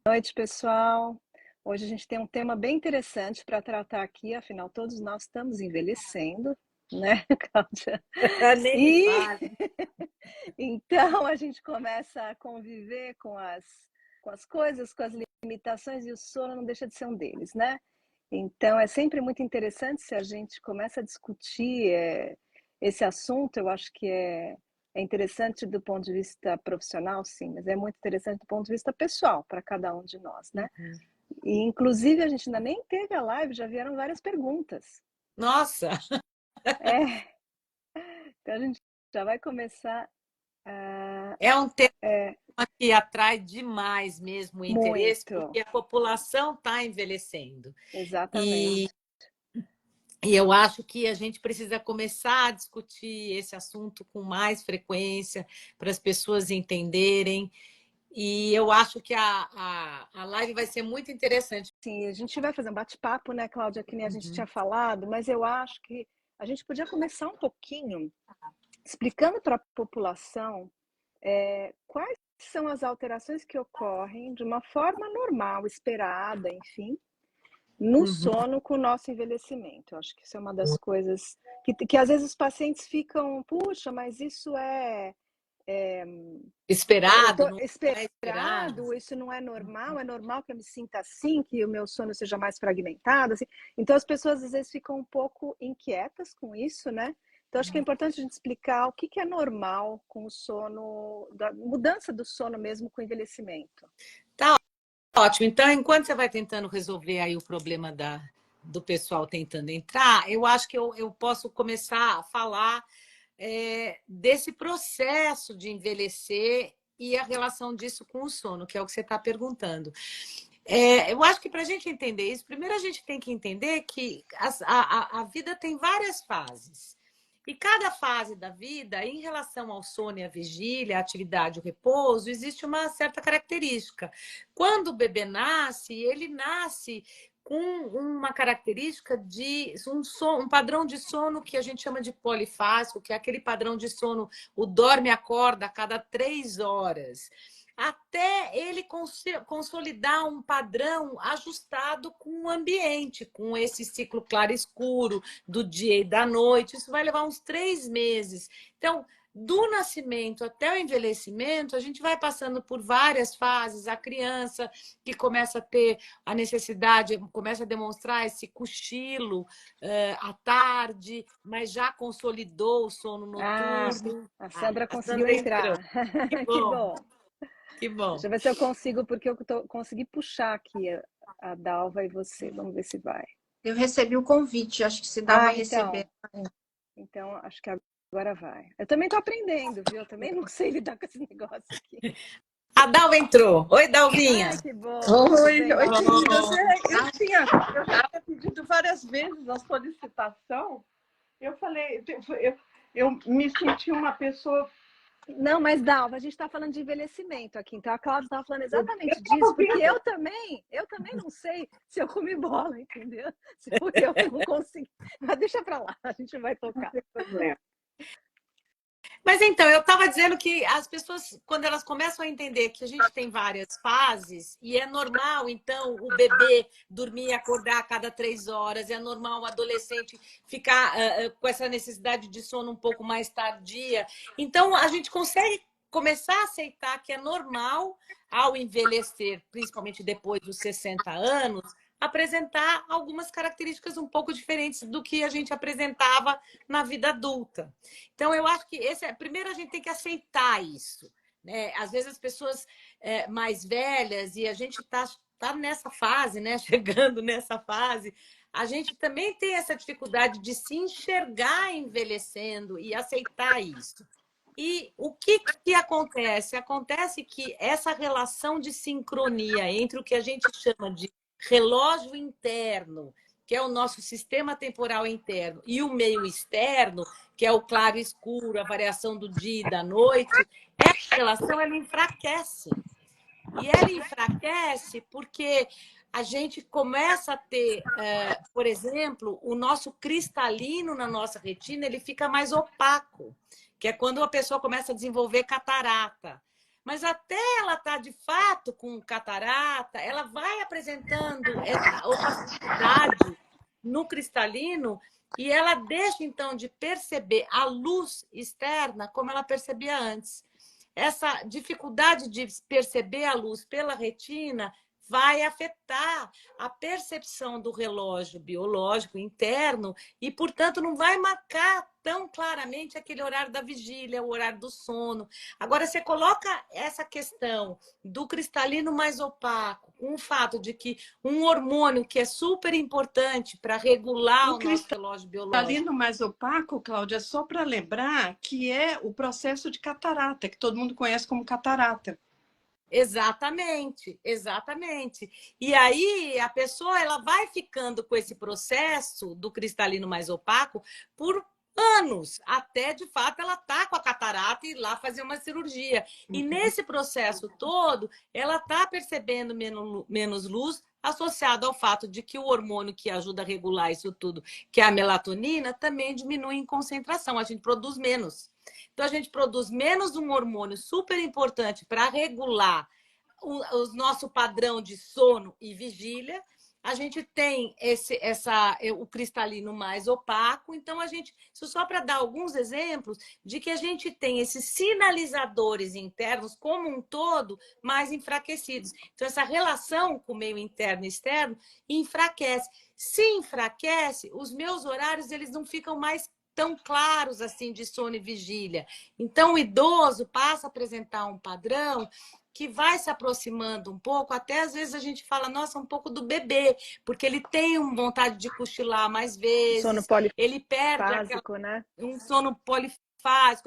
Noite, pessoal. Hoje a gente tem um tema bem interessante para tratar aqui, afinal, todos nós estamos envelhecendo, né, Cláudia? Nem me E fale. então a gente começa a conviver com as coisas, com as limitações, e o sono não deixa de ser um deles, né? Então é sempre muito interessante se a gente começa a discutir esse assunto. Eu acho que é interessante do ponto de vista profissional, sim, mas é muito interessante do ponto de vista pessoal para cada um de nós, né? E, inclusive, a gente ainda nem teve a live, já vieram várias perguntas. Nossa, É, então a gente já vai começar a... é um tema É, que atrai demais mesmo o interesse, muito, porque a população está envelhecendo. E, exatamente. e eu acho que a gente precisa começar a discutir esse assunto com mais frequência, para as pessoas entenderem. E eu acho que a live vai ser muito interessante. Sim, a gente vai fazer um bate-papo, né, Cláudia, que nem a gente Uhum. tinha falado, mas eu acho que a gente podia começar um pouquinho explicando para a população quais são as alterações que ocorrem de uma forma normal, esperada, enfim, no Uhum. sono com o nosso envelhecimento. Eu acho que isso é uma das coisas que às vezes os pacientes ficam, puxa, mas isso eu Esperado, estou não é esperado? esperado, isso não é normal que eu me sinta assim, que o meu sono seja mais fragmentado, assim. Então as pessoas às vezes ficam um pouco inquietas com isso, né? Então acho que é importante a gente explicar o que é normal com o sono, da mudança do sono mesmo com o envelhecimento. Tá ótimo. Então, enquanto você vai tentando resolver aí o problema do pessoal tentando entrar, eu acho que eu posso começar a falar desse processo de envelhecer e a relação disso com o sono, que é o que você está perguntando. Eu acho que para a gente entender isso, primeiro a gente tem que entender que a vida tem várias fases. E cada fase da vida, em relação ao sono e à vigília, à atividade e ao repouso, existe uma certa característica. Quando o bebê nasce, ele nasce com uma característica de um padrão de sono que a gente chama de polifásico, que é aquele padrão de sono, o dorme e acorda a cada 3 horas, até ele consolidar um padrão ajustado com o ambiente, com esse ciclo claro-escuro do dia e da noite. Isso vai levar uns 3 meses. Então, do nascimento até o envelhecimento, a gente vai passando por várias fases. A criança que começa a ter a necessidade, começa a demonstrar esse cochilo à tarde, mas já consolidou o sono Ah, noturno. a Sandra A conseguiu Sandra entrou. entrar. Que Que bom, bom. que bom. Deixa eu ver se eu consigo, porque consegui puxar aqui a Dalva e você. Vamos ver se vai. Eu recebi o convite, acho que se dava Ah, a receber. então acho que agora vai. Eu também estou aprendendo, viu? Eu também não sei lidar com esse negócio aqui. A Dalva entrou. Oi, Dalvinha. Ai, que bom. Tudo Oi, bem, oi, Dalvinha? queridas. Eu já tinha pedido várias vezes a solicitação. Eu falei, eu me senti uma pessoa. Não, mas Dalva, a gente está falando de envelhecimento aqui. Então a Cláudia estava falando Eu exatamente disso, estava porque vendo. eu também não sei se eu comi bola, entendeu? Se fui eu que não consegui. Mas deixa para lá, a gente vai tocar. Mas então, eu estava dizendo que as pessoas, quando elas começam a entender que a gente tem várias fases, e é normal, então, o bebê dormir e acordar a cada 3 horas, é normal o adolescente ficar com essa necessidade de sono um pouco mais tardia. Então, a gente consegue começar a aceitar que é normal, ao envelhecer, principalmente depois dos 60 anos, apresentar algumas características um pouco diferentes do que a gente apresentava na vida adulta. Então, eu acho que primeiro a gente tem que aceitar isso, né? Às vezes as pessoas mais velhas, e a gente tá nessa fase, né? Chegando nessa fase, a gente também tem essa dificuldade de se enxergar envelhecendo e aceitar isso. E o que acontece? Acontece que essa relação de sincronia entre o que a gente chama de relógio interno, que é o nosso sistema temporal interno, e o meio externo, que é o claro e escuro, a variação do dia e da noite, essa relação ela enfraquece. E ela enfraquece porque a gente começa a ter, por exemplo, o nosso cristalino na nossa retina, ele fica mais opaco, que é quando a pessoa começa a desenvolver catarata. Mas até ela estar de fato com catarata, ela vai apresentando essa opacidade no cristalino e ela deixa então de perceber a luz externa como ela percebia antes. Essa dificuldade de perceber a luz pela retina vai afetar a percepção do relógio biológico interno e, portanto, não vai marcar tão claramente aquele horário da vigília, o horário do sono. Agora, você coloca essa questão do cristalino mais opaco, com o fato de que um hormônio que é super importante para regular o nosso relógio biológico. O cristalino mais opaco, Cláudia, só para lembrar que é o processo de catarata, que todo mundo conhece como catarata. Exatamente, exatamente. E aí a pessoa ela vai ficando com esse processo do cristalino mais opaco por anos, até de fato ela tá com a catarata e ir lá fazer uma cirurgia. E nesse processo todo, ela tá percebendo menos luz, associado ao fato de que o hormônio que ajuda a regular isso tudo, que é a melatonina, também diminui em concentração, a gente produz menos. Então, a gente produz menos um hormônio super importante para regular o nosso padrão de sono e vigília. A gente tem o cristalino mais opaco. Então, isso só para dar alguns exemplos de que a gente tem esses sinalizadores internos, como um todo, mais enfraquecidos. Então, essa relação com o meio interno e externo enfraquece. Se enfraquece, os meus horários eles não ficam mais tão claros assim de sono e vigília. Então, o idoso passa a apresentar um padrão que vai se aproximando um pouco, até às vezes a gente fala, nossa, um pouco do bebê, porque ele tem vontade de cochilar mais vezes, Sono ele perde né? um sono polifásico,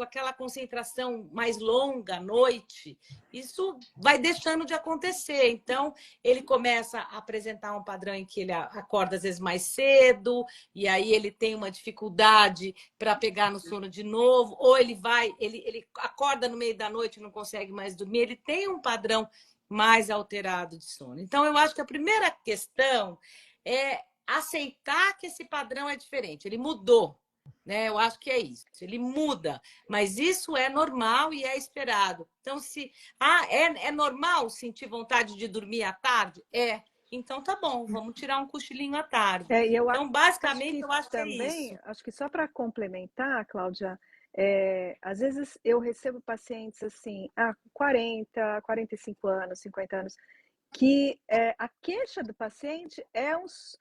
aquela concentração mais longa à noite. Isso vai deixando de acontecer. Então, ele começa a apresentar um padrão em que ele acorda às vezes mais cedo, e aí ele tem uma dificuldade para pegar no sono de novo, ou ele acorda no meio da noite e não consegue mais dormir, ele tem um padrão mais alterado de sono. Então, eu acho que a primeira questão é aceitar que esse padrão é diferente, ele mudou. Né? Eu acho que é isso. Ele muda, mas isso é normal e é esperado. Então, se é normal sentir vontade de dormir à tarde? É. Então tá bom, vamos tirar um cochilinho à tarde. Então, basicamente, eu acho que é isso. Acho que só para complementar, Cláudia, às vezes eu recebo pacientes assim, 40, 45 anos, 50 anos, que a queixa do paciente é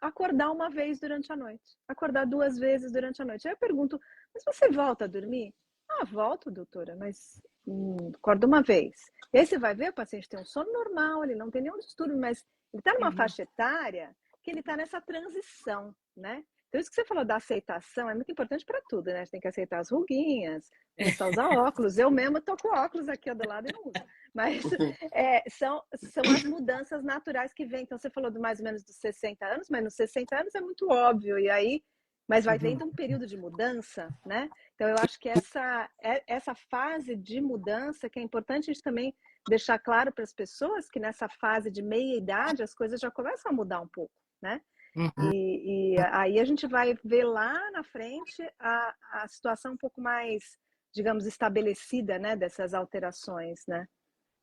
acordar uma vez durante a noite, acordar 2 vezes durante a noite. Aí eu pergunto, mas você volta a dormir? Volto, doutora, mas acordo uma vez. E aí você vai ver, o paciente tem um sono normal, ele não tem nenhum distúrbio, mas ele está numa faixa etária que ele está nessa transição, né? Então, isso que você falou da aceitação é muito importante para tudo, né? A gente tem que aceitar as ruguinhas, começar a usar óculos. Eu mesma tô com óculos aqui do lado e não uso. Mas são as mudanças naturais que vêm. Então, você falou mais ou menos dos 60 anos, mas nos 60 anos é muito óbvio. E aí, mas vai vendo um período de mudança, né? Então, eu acho que essa fase de mudança que é importante a gente também deixar claro para as pessoas que nessa fase de meia-idade as coisas já começam a mudar um pouco, né? E aí a gente vai ver lá na frente a situação um pouco mais, digamos, estabelecida, né, dessas alterações, né?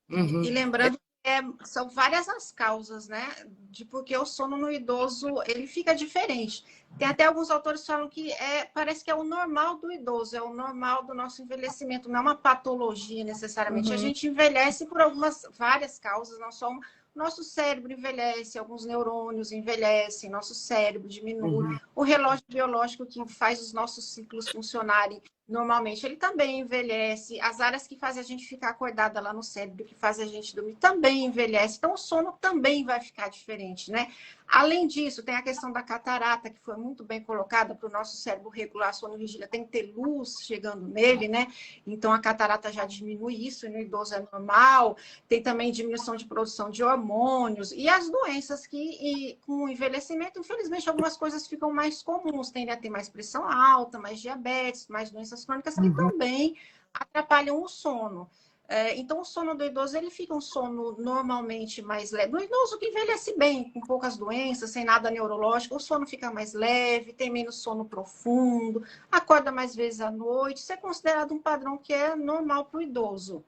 E lembrando que são várias as causas, né, de porque o sono no idoso ele fica diferente. Tem até alguns autores que falam que parece que é o normal do idoso, é o normal do nosso envelhecimento, não é uma patologia necessariamente. A gente envelhece por várias causas, não só nosso cérebro envelhece, alguns neurônios envelhecem, nosso cérebro diminui. O relógio biológico que faz os nossos ciclos funcionarem normalmente, ele também envelhece. As áreas que fazem a gente ficar acordada lá no cérebro, que fazem a gente dormir, também envelhece. Então, o sono também vai ficar diferente, né? Além disso, tem a questão da catarata, que foi muito bem colocada para o nosso cérebro regular sono e vigília. Tem que ter luz chegando nele, né? Então, a catarata já diminui isso, e no idoso é normal. Tem também diminuição de produção de hormônios. E as doenças com o envelhecimento, infelizmente, algumas coisas ficam mais comuns. Tendem a ter mais pressão alta, mais diabetes, mais doenças crônicas que também atrapalham o sono. Então, o sono do idoso, ele fica um sono normalmente mais leve. No idoso que envelhece bem, com poucas doenças, sem nada neurológico, o sono fica mais leve, tem menos sono profundo, acorda mais vezes à noite. Isso é considerado um padrão que é normal para o idoso.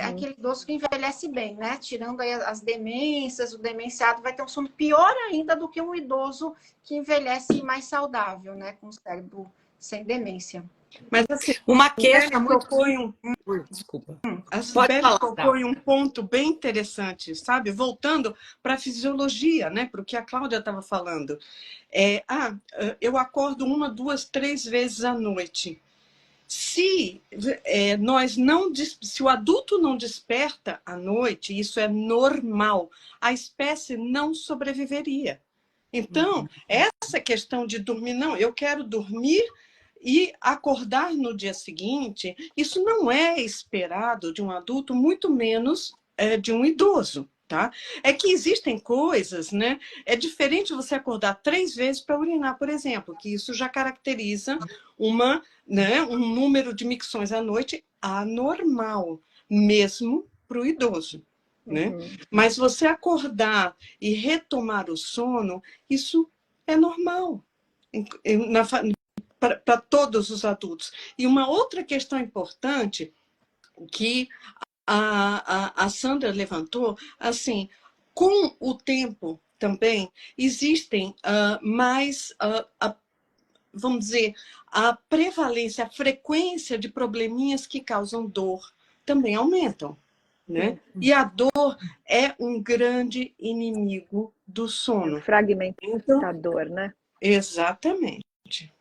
aquele idoso que envelhece bem, né? Tirando aí as demências, o demenciado vai ter um sono pior ainda do que um idoso que envelhece mais saudável, né? Com o cérebro sem demência. Mas assim, Uma a queixa Cibele muito. tocou em Desculpa. a Pode Cibele falar, tocou Dal. em um ponto bem interessante, sabe? Voltando para a fisiologia, né? Para o que a Cláudia estava falando. Eu acordo 1, 2, 3 vezes à noite. Se se o adulto não desperta à noite, isso é normal, a espécie não sobreviveria. Então, essa questão de dormir, não, eu quero dormir e acordar no dia seguinte, isso não é esperado de um adulto, muito menos de um idoso. Tá? É que existem coisas, né? É diferente você acordar 3 vezes para urinar, por exemplo, que isso já caracteriza um número de micções à noite anormal, mesmo para o idoso. Né? Mas você acordar e retomar o sono, isso é normal para todos os adultos. E uma outra questão importante que a Sandra levantou, assim, com o tempo também existem vamos dizer, a prevalência, a frequência de probleminhas que causam dor também aumentam. Né? E a dor é um grande inimigo do sono. É um fragmentador, né? Exatamente.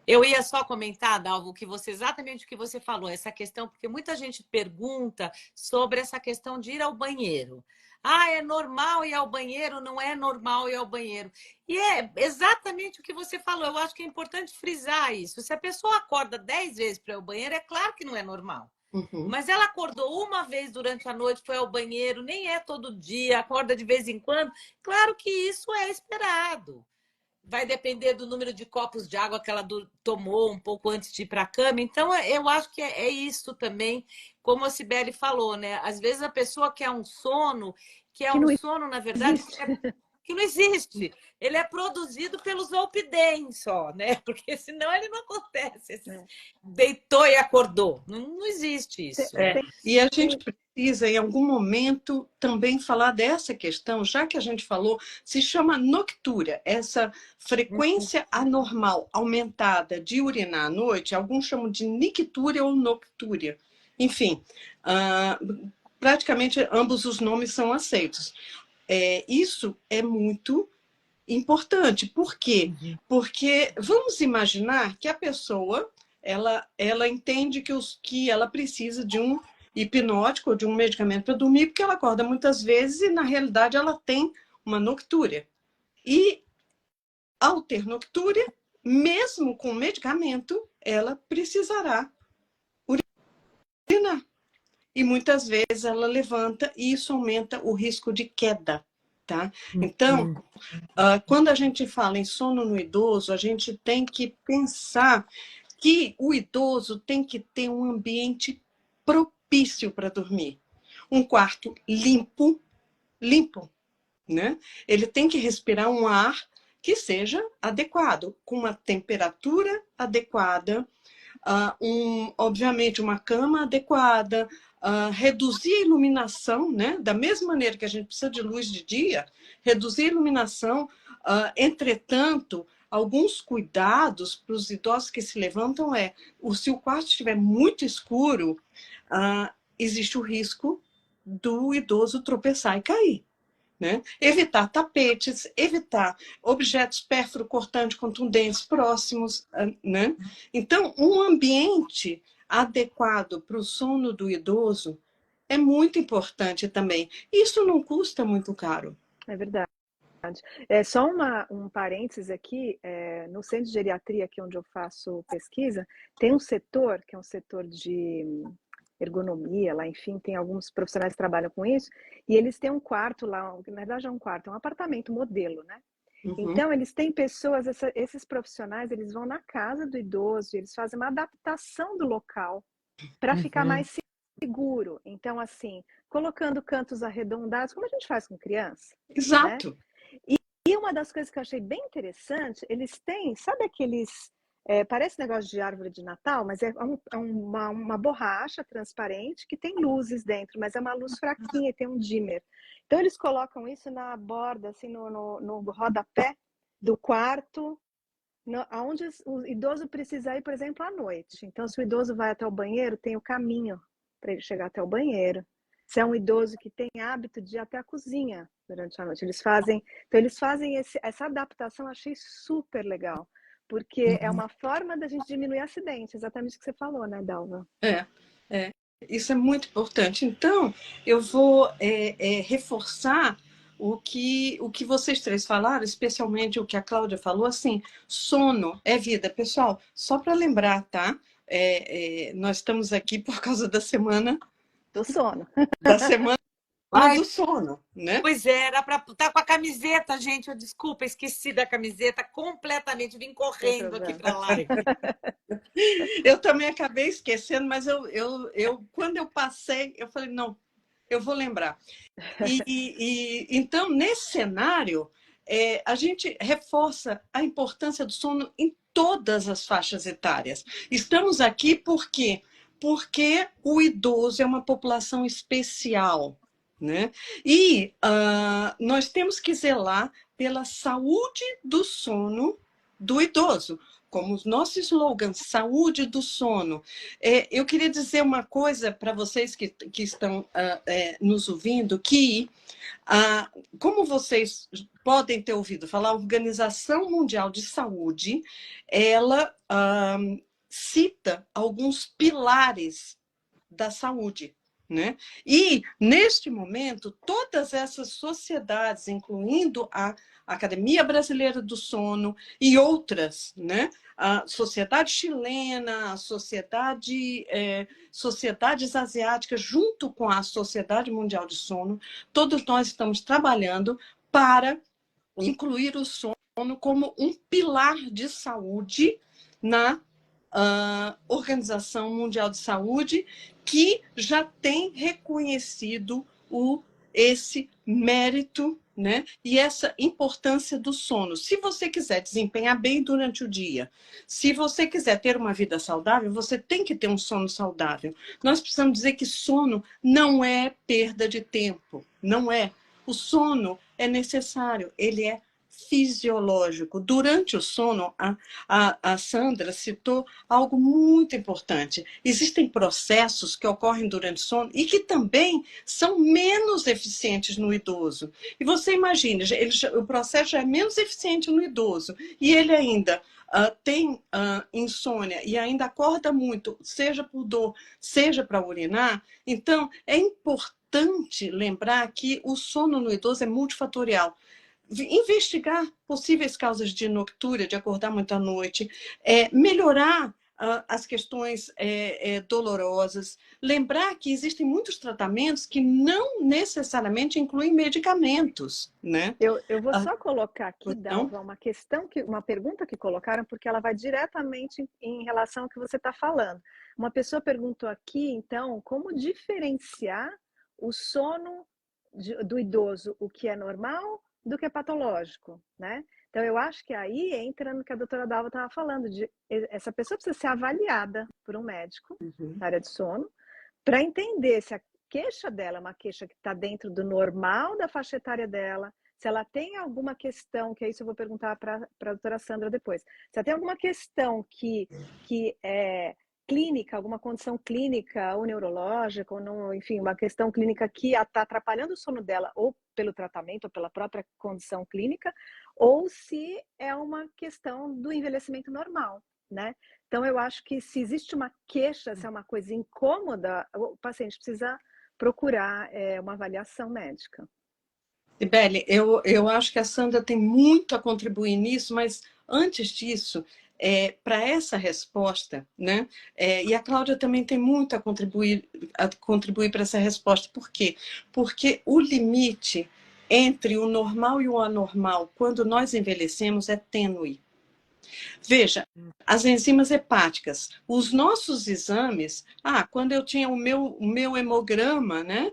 Eu ia só comentar, Dalvo, exatamente o que você falou, essa questão, porque muita gente pergunta sobre essa questão de ir ao banheiro. Ah, é normal ir ao banheiro? Não é normal ir ao banheiro. E é exatamente o que você falou. Eu acho que é importante frisar isso. Se a pessoa acorda 10 vezes para ir ao banheiro, é claro que não é normal. Mas ela acordou uma vez durante a noite, foi ao banheiro, nem é todo dia, acorda de vez em quando. Claro que isso é esperado. Vai depender do número de copos de água que ela tomou um pouco antes de ir para a cama. Então, eu acho que é isso também, como a Cibele falou, né? Às vezes a pessoa quer um sono, na verdade, que não existe. Ele é produzido pelos Zolpidem só, né? Porque senão ele não acontece. Deitou e acordou. Não existe isso. E a gente precisa, em algum momento, também falar dessa questão, já que a gente falou, se chama noctúria, essa frequência anormal aumentada de urinar à noite, alguns chamam de nictúria ou noctúria. Enfim, praticamente ambos os nomes são aceitos. Isso é muito importante. Por quê? Porque vamos imaginar que a pessoa ela entende que ela precisa de um hipnótico ou de um medicamento para dormir, porque ela acorda muitas vezes e, na realidade, ela tem uma noctúria. E, ao ter noctúria, mesmo com medicamento, ela precisará urinar. E muitas vezes ela levanta e isso aumenta o risco de queda. Tá? Então, quando a gente fala em sono no idoso, a gente tem que pensar que o idoso tem que ter um ambiente propício para dormir. Um quarto limpo, né? Ele tem que respirar um ar que seja adequado, com uma temperatura adequada, obviamente uma cama adequada, reduzir a iluminação, né? Da mesma maneira que a gente precisa de luz de dia, reduzir a iluminação. Entretanto, alguns cuidados para os idosos que se levantam se o quarto estiver muito escuro, existe o risco do idoso tropeçar e cair. Né? Evitar tapetes, evitar objetos pérfuro-cortantes contundentes próximos. Né? Então, um ambiente adequado para o sono do idoso é muito importante também. Isso não custa muito caro. É verdade. Só um parênteses aqui, no centro de geriatria, aqui onde eu faço pesquisa, tem um setor, que é um setor de ergonomia, lá, enfim, tem alguns profissionais que trabalham com isso, e eles têm um quarto lá, na verdade é um quarto, é um apartamento modelo, né? Então, eles têm pessoas, esses profissionais, eles vão na casa do idoso, eles fazem uma adaptação do local para ficar mais seguro. Então, assim, colocando cantos arredondados, como a gente faz com criança. Exato. Né? E uma das coisas que eu achei bem interessante, eles têm, sabe aqueles Parece negócio de árvore de Natal, mas é uma borracha transparente que tem luzes dentro, mas é uma luz fraquinha e tem um dimmer. Então eles colocam isso na borda, assim, no rodapé do quarto, onde o idoso precisa ir, por exemplo, à noite. Então, se o idoso vai até o banheiro, tem o caminho para ele chegar até o banheiro. Se é um idoso que tem hábito de ir até a cozinha durante a noite, eles fazem essa adaptação, achei super legal. Porque é uma forma da gente diminuir acidente, exatamente o que você falou, né, Dalva? Isso é muito importante. Então, eu vou reforçar o que vocês três falaram, especialmente o que a Cláudia falou, assim, sono é vida. Pessoal, só para lembrar, tá? Nós estamos aqui por causa da semana... Do sono. Da semana do sono, né? Pois é, era para estar com a camiseta, gente. Desculpa, esqueci da camiseta completamente. Vim correndo aqui para a live. Eu também acabei esquecendo, mas quando eu passei, eu falei, não, eu vou lembrar. Então, nesse cenário, a gente reforça a importância do sono em todas as faixas etárias. Estamos aqui porque o idoso é uma população especial, né? E nós temos que zelar pela saúde do sono do idoso, como o nosso slogan, saúde do sono. Eu queria dizer uma coisa para vocês que estão nos ouvindo, que, como vocês podem ter ouvido falar, a Organização Mundial de Saúde, ela cita alguns pilares da saúde, né? E, neste momento, todas essas sociedades, incluindo a Academia Brasileira do Sono e outras, né? A Sociedade Chilena, a sociedades asiáticas, junto com a Sociedade Mundial de Sono, todos nós estamos trabalhando para incluir o sono como um pilar de saúde na Organização Mundial de Saúde, que já tem reconhecido esse mérito, né? E essa importância do sono. Se você quiser desempenhar bem durante o dia, se você quiser ter uma vida saudável, você tem que ter um sono saudável. Nós precisamos dizer que sono não é perda de tempo, não é. O sono é necessário, ele é fisiológico. Durante o sono, a Sandra citou algo muito importante. Existem processos que ocorrem durante o sono e que também são menos eficientes no idoso. E você imagina, o processo já é menos eficiente no idoso e ele ainda tem insônia e ainda acorda muito, seja por dor, seja para urinar. Então, é importante lembrar que o sono no idoso é multifatorial. Investigar possíveis causas de noctúria, de acordar muito à noite, melhorar as questões dolorosas, lembrar que existem muitos tratamentos que não necessariamente incluem medicamentos, né? Eu vou só colocar aqui, Dalva, uma pergunta que colocaram, porque ela vai diretamente em relação ao que você está falando. Uma pessoa perguntou aqui, então, como diferenciar o sono do idoso, o que é normal do que é patológico, né? Então, eu acho que aí entra no que a doutora Dalva estava falando, essa pessoa precisa ser avaliada por um médico na área de sono, para entender se a queixa dela é uma queixa que está dentro do normal da faixa etária dela, se ela tem alguma questão, que isso eu vou perguntar para a doutora Sandra depois, se ela tem alguma questão que é clínica, alguma condição clínica ou neurológica, ou enfim, uma questão clínica que está atrapalhando o sono dela, ou pelo tratamento, ou pela própria condição clínica, ou se é uma questão do envelhecimento normal, né? Então, eu acho que se existe uma queixa, se é uma coisa incômoda, o paciente precisa procurar uma avaliação médica. Sibeli, eu acho que a Sandra tem muito a contribuir nisso, mas antes disso, para essa resposta, né? E a Cláudia também tem muito a contribuir para essa resposta. Por quê? Porque o limite entre o normal e o anormal, quando nós envelhecemos, é tênue. Veja, as enzimas hepáticas, os nossos exames, quando eu tinha o meu hemograma, né?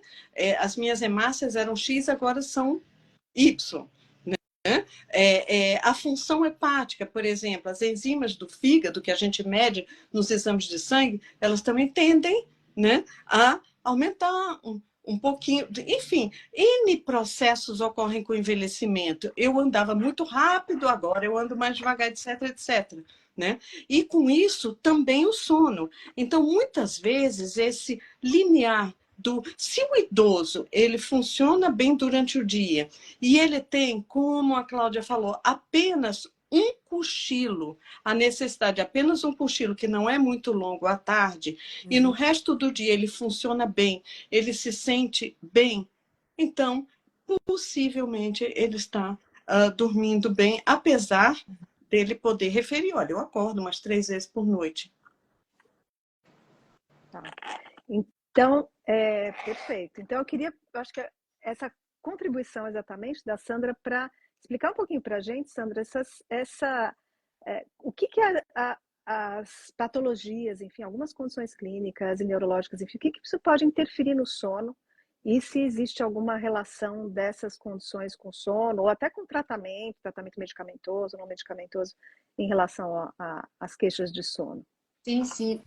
As minhas hemácias eram X, agora são Y. A função hepática, por exemplo, as enzimas do fígado que a gente mede nos exames de sangue, elas também tendem, né, a aumentar um pouquinho. Enfim, N processos ocorrem com o envelhecimento. Eu andava muito rápido, agora eu ando mais devagar, etc, etc. Né? E com isso também o sono. Então, muitas vezes, esse limiar se o idoso ele funciona bem durante o dia e ele tem, como a Cláudia falou, apenas um cochilo, a necessidade de apenas um cochilo que não é muito longo à tarde, e no resto do dia ele funciona bem, ele se sente bem, então possivelmente ele está dormindo bem, apesar dele poder referir, olha, eu acordo umas 3 vezes por noite. Tá. Então, perfeito. Então, eu acho que essa contribuição exatamente da Sandra para explicar um pouquinho para a gente, Sandra, o que as patologias, enfim, algumas condições clínicas e neurológicas, enfim, o que isso pode interferir no sono e se existe alguma relação dessas condições com sono ou até com tratamento medicamentoso, não medicamentoso, em relação às queixas de sono. Sim, sim.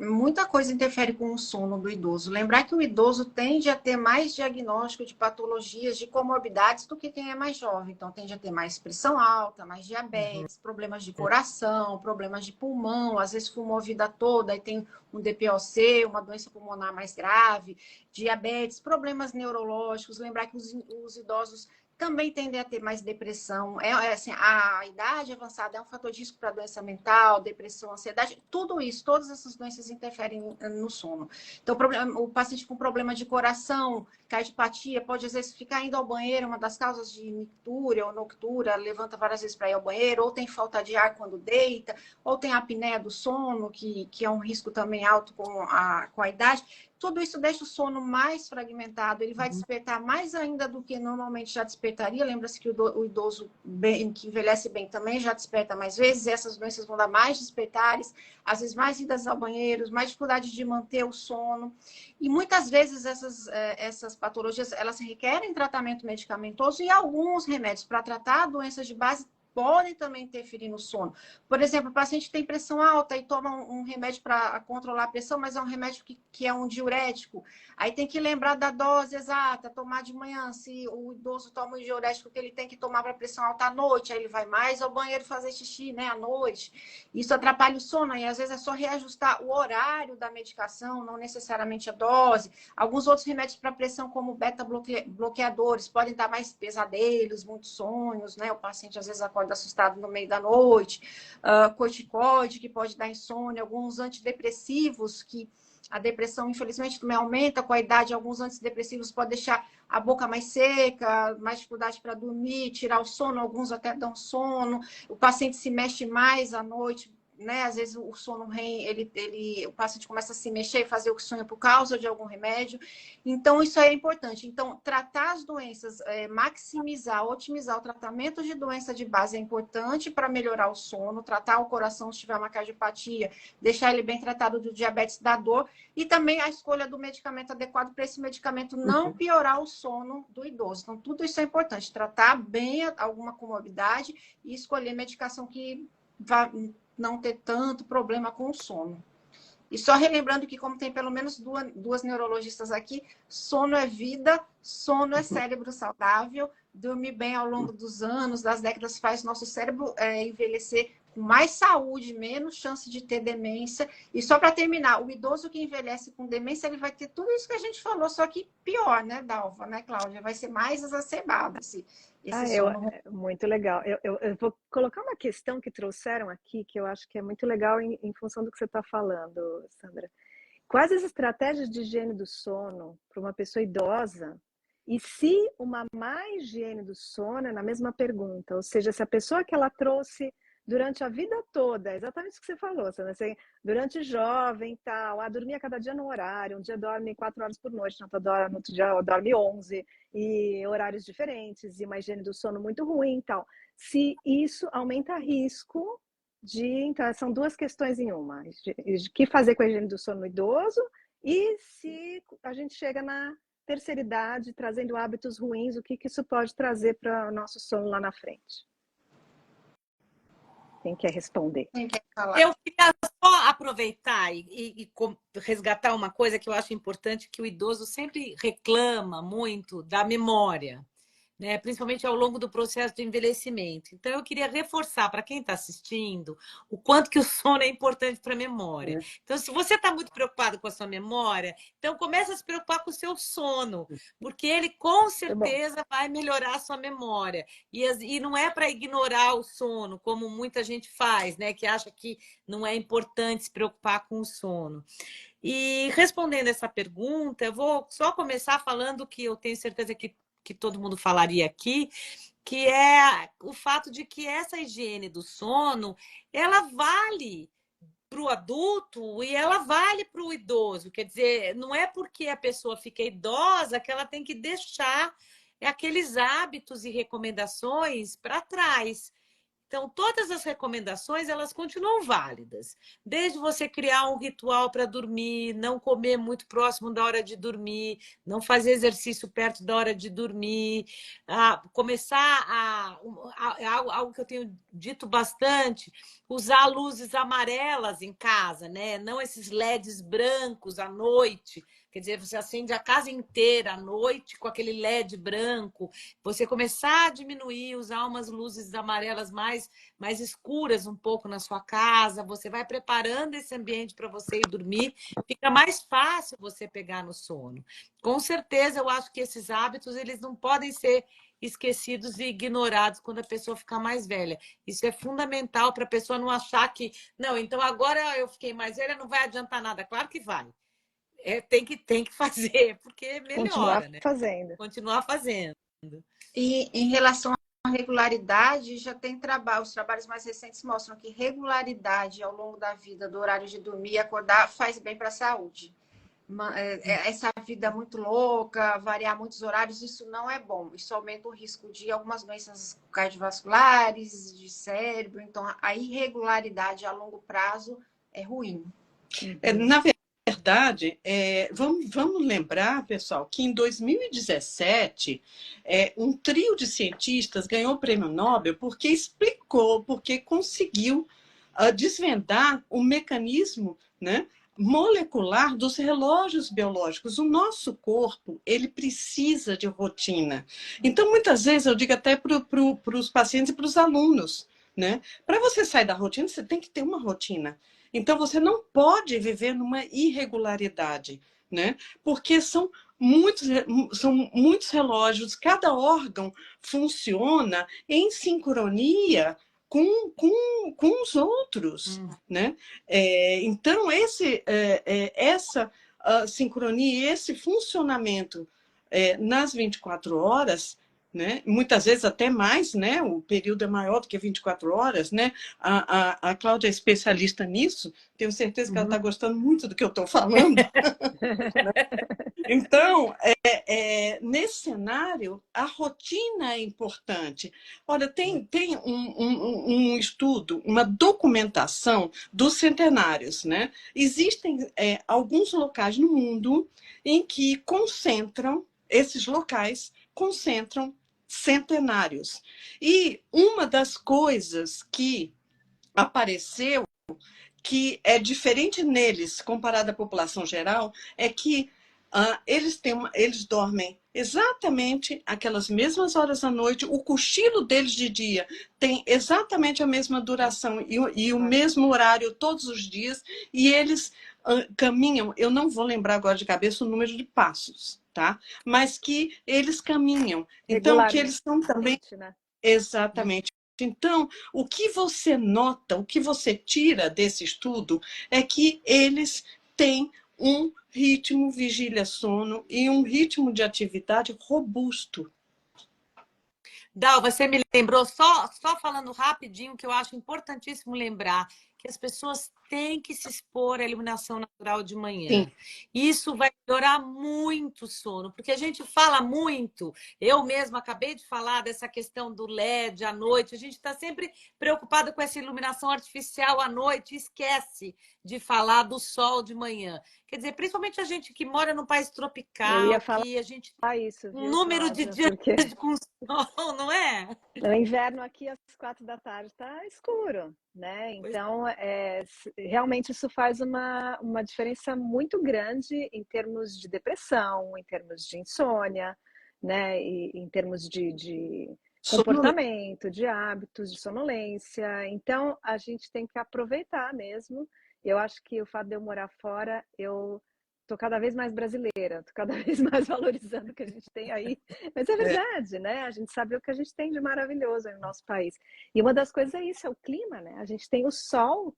Muita coisa interfere com o sono do idoso. Lembrar que o idoso tende a ter mais diagnóstico de patologias, de comorbidades do que quem é mais jovem. Então, tende a ter mais pressão alta, mais diabetes, problemas de coração, problemas de pulmão, às vezes fumou a vida toda e tem um DPOC, uma doença pulmonar mais grave, diabetes, problemas neurológicos. Lembrar que os idosos também tendem a ter mais depressão. Assim, a idade avançada é um fator de risco para doença mental, depressão, ansiedade, tudo isso, todas essas doenças interferem no sono. Então, o paciente com problema de coração, cardiopatia, pode às vezes ficar indo ao banheiro, uma das causas de nictúria ou noctúria, levanta várias vezes para ir ao banheiro, ou tem falta de ar quando deita, ou tem apneia do sono, que é um risco também alto com a idade. Tudo isso deixa o sono mais fragmentado, ele vai despertar mais ainda do que normalmente já despertaria. Lembra-se que o idoso que envelhece bem também já desperta mais vezes, e essas doenças vão dar mais despertares, às vezes mais idas ao banheiro, mais dificuldade de manter o sono. E muitas vezes essas patologias, elas requerem tratamento medicamentoso e alguns remédios para tratar doenças de base podem também interferir no sono. Por exemplo, o paciente tem pressão alta e toma um remédio para controlar a pressão, mas é um remédio que é um diurético. Aí tem que lembrar da dose exata, tomar de manhã. Se o idoso toma um diurético que ele tem que tomar para pressão alta à noite, aí ele vai mais ao banheiro fazer xixi, né, à noite. Isso atrapalha o sono, e às vezes é só reajustar o horário da medicação, não necessariamente a dose. Alguns outros remédios para pressão, como beta-bloqueadores, podem dar mais pesadelos, muitos sonhos, né? O paciente às vezes acorda assustado no meio da noite, corticoide, que pode dar insônia, alguns antidepressivos, que a depressão, infelizmente, também aumenta com a idade. Alguns antidepressivos podem deixar a boca mais seca, mais dificuldade para dormir, tirar o sono, alguns até dão sono, o paciente se mexe mais à noite, né? Às vezes o sono REM, o paciente começa a se mexer e fazer o que sonha por causa de algum remédio. Então, isso é importante. Então, tratar as doenças, maximizar, otimizar o tratamento de doença de base é importante para melhorar o sono, tratar o coração se tiver uma cardiopatia, deixar ele bem tratado do diabetes, da dor, e também a escolha do medicamento adequado para esse medicamento não piorar o sono do idoso. Então, tudo isso é importante. Tratar bem alguma comorbidade e escolher medicação que vá não ter tanto problema com o sono. E só relembrando que, como tem pelo menos duas neurologistas aqui, sono é vida, sono é cérebro saudável, dormir bem ao longo dos anos, das décadas, faz nosso cérebro envelhecer com mais saúde, menos chance de ter demência. E só para terminar, o idoso que envelhece com demência, ele vai ter tudo isso que a gente falou, só que pior, né, Dalva, né, Cláudia? Vai ser mais exacerbado esse sono. Muito legal. Eu vou colocar uma questão que trouxeram aqui, que eu acho que é muito legal em função do que você está falando, Sandra. Quais as estratégias de higiene do sono para uma pessoa idosa? E se uma má higiene do sono é na mesma pergunta, ou seja, se a pessoa que ela trouxe durante a vida toda, exatamente o que você falou, Sandra, assim, durante jovem e tal, dormia cada dia no horário, um dia dorme 4 horas por noite, no outro dia dorme 11, e horários diferentes, e uma higiene do sono muito ruim e tal. Se isso aumenta risco então, são duas questões em uma, de que fazer com a higiene do sono no idoso, e se a gente chega terceira idade, trazendo hábitos ruins, o que isso pode trazer para o nosso sono lá na frente? Quem quer responder? Quem quer falar? Eu queria só aproveitar e resgatar uma coisa que eu acho importante, que o idoso sempre reclama muito da memória, né? Principalmente ao longo do processo de envelhecimento. Então, eu queria reforçar para quem está assistindo o quanto que o sono é importante para a memória. Então, se você está muito preocupado com a sua memória, então comece a se preocupar com o seu sono, porque ele com certeza vai melhorar a sua memória. E não é para ignorar o sono, como muita gente faz, né? Que acha que não é importante se preocupar com o sono. E respondendo essa pergunta, eu vou só começar falando que eu tenho certeza que todo mundo falaria aqui, que é o fato de que essa higiene do sono, ela vale para o adulto e ela vale para o idoso. Quer dizer, não é porque a pessoa fica idosa que ela tem que deixar aqueles hábitos e recomendações para trás. Então, todas as recomendações, elas continuam válidas. Desde você criar um ritual para dormir, não comer muito próximo da hora de dormir, não fazer exercício perto da hora de dormir, começar algo que eu tenho dito bastante, usar luzes amarelas em casa, né? Não esses LEDs brancos à noite. Quer dizer, você acende a casa inteira à noite com aquele LED branco. Você começar a diminuir, usar umas luzes amarelas mais escuras um pouco na sua casa. Você vai preparando esse ambiente para você ir dormir. Fica mais fácil você pegar no sono. Com certeza, eu acho que esses hábitos eles não podem ser esquecidos e ignorados quando a pessoa ficar mais velha. Isso é fundamental para a pessoa não achar que, não, então agora eu fiquei mais velha, não vai adiantar nada. Claro que vai. Tem que fazer, porque melhora, Continuar né? fazendo. Continuar fazendo. E em relação à regularidade, já tem trabalho, os trabalhos mais recentes mostram que regularidade ao longo da vida, do horário de dormir e acordar, faz bem para a saúde. Essa vida muito louca, variar muitos horários, isso não é bom. Isso aumenta o risco de algumas doenças cardiovasculares, de cérebro. Então, a irregularidade a longo prazo é ruim. Na verdade, vamos lembrar, pessoal, que em 2017, um trio de cientistas ganhou o prêmio Nobel porque conseguiu desvendar o mecanismo, né, molecular dos relógios biológicos. O nosso corpo, ele precisa de rotina. Então, muitas vezes, eu digo até para os pacientes e para os alunos, né? Para você sair da rotina, você tem que ter uma rotina. Então, você não pode viver numa irregularidade, né? Porque são muitos relógios, cada órgão funciona em sincronia com os outros, né? Então, essa sincronia, esse funcionamento nas 24 horas, né? Muitas vezes até mais, né? O período é maior do que 24 horas, né? A Cláudia é especialista nisso, tenho certeza que ela está gostando muito do que eu estou falando. Então, nesse cenário, a rotina é importante. Olha, tem um estudo, uma documentação dos centenários, né? Existem alguns locais no mundo em que esses locais concentram centenários. E uma das coisas que apareceu, que é diferente neles comparado à população geral, é que eles dormem exatamente aquelas mesmas horas da noite, o cochilo deles de dia tem exatamente a mesma duração e o mesmo horário todos os dias, e eles caminham, eu não vou lembrar agora de cabeça o número de passos, tá? Mas que eles caminham. Então, que eles são também... Né? Exatamente. Então, o que você nota, o que você tira desse estudo é que eles têm um ritmo vigília-sono e um ritmo de atividade robusto. Dal, você me lembrou, só falando rapidinho, que eu acho importantíssimo lembrar, que as pessoas têm que se expor à iluminação natural de manhã. Sim. Isso vai melhorar muito o sono, porque a gente fala muito, eu mesma acabei de falar dessa questão do LED à noite, a gente está sempre preocupado com essa iluminação artificial à noite, esquece de falar do sol de manhã. Quer dizer, principalmente a gente que mora num país Eu tropical, ia falar que a gente isso, um viu, número de Cláudia? dias Porque com sol, não é? no inverno aqui às 4 da tarde está escuro, né? Pois Então, realmente isso faz uma diferença muito grande em termos de depressão, em termos de insônia, né? E em termos de Sonolência. comportamento, de hábitos, de sonolência. Então, a gente tem que aproveitar mesmo. Eu acho que o fato de eu morar fora, eu estou cada vez mais brasileira, estou cada vez mais valorizando o que a gente tem aí. Mas é É, verdade, né? A gente sabe o que a gente tem de maravilhoso no nosso país. E uma das coisas é isso, é o clima, né? A gente tem o sol,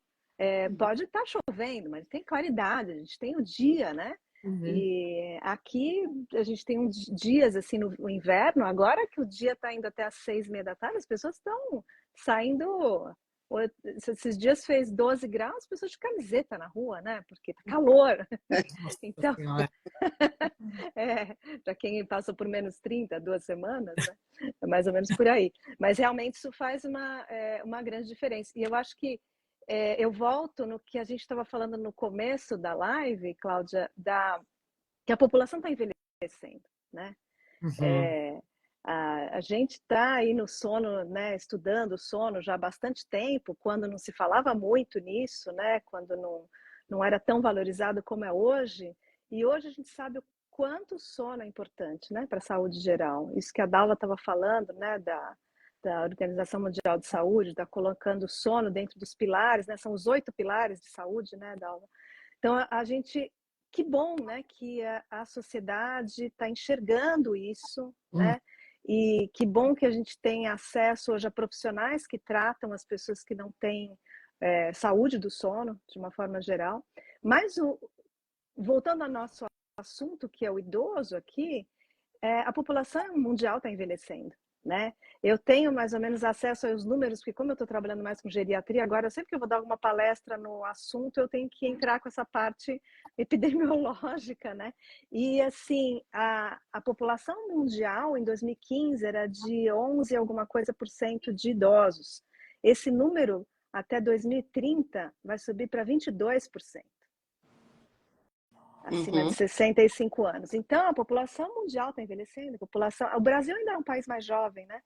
pode estar chovendo, mas tem claridade, a gente tem o dia, né? Uhum. E aqui a gente tem uns dias assim no inverno, agora que o dia está indo até às 6:30 da tarde, as pessoas estão saindo. Esses dias fez 12 graus, as pessoas de camiseta na rua, né? Porque tá calor. Nossa Então, Senhora. para quem passou por -30, 2 semanas, né? É mais ou menos por aí. Mas realmente isso faz uma grande diferença. E eu acho que eu volto no que a gente estava falando no começo da live, Cláudia, que a população está envelhecendo, né? Uhum. É, a gente está aí no sono, né, estudando o sono já há bastante tempo, quando não se falava muito nisso, né, quando não era tão valorizado como é hoje. E hoje a gente sabe o quanto o sono é importante, né, para a saúde geral. Isso que a Dalva estava falando, né, da Organização Mundial de Saúde, está colocando o sono dentro dos pilares, né, são os 8 pilares de saúde, né, Dalva? Então a gente que bom, né, que a sociedade está enxergando isso, Uhum. né? E que bom que a gente tem acesso hoje a profissionais que tratam as pessoas que não têm saúde do sono, de uma forma geral. Mas, voltando ao nosso assunto, que é o idoso aqui, a população mundial está envelhecendo, né? Eu tenho mais ou menos acesso aos números, porque como eu estou trabalhando mais com geriatria, agora sempre que eu vou dar alguma palestra no assunto, eu tenho que entrar com essa parte epidemiológica, né? E assim, a população mundial em 2015 era de 11 alguma coisa por cento de idosos. Esse número até 2030 vai subir para 22%. Acima de uhum. 65 anos. Então, a população mundial está envelhecendo. O Brasil ainda é um país mais jovem, né?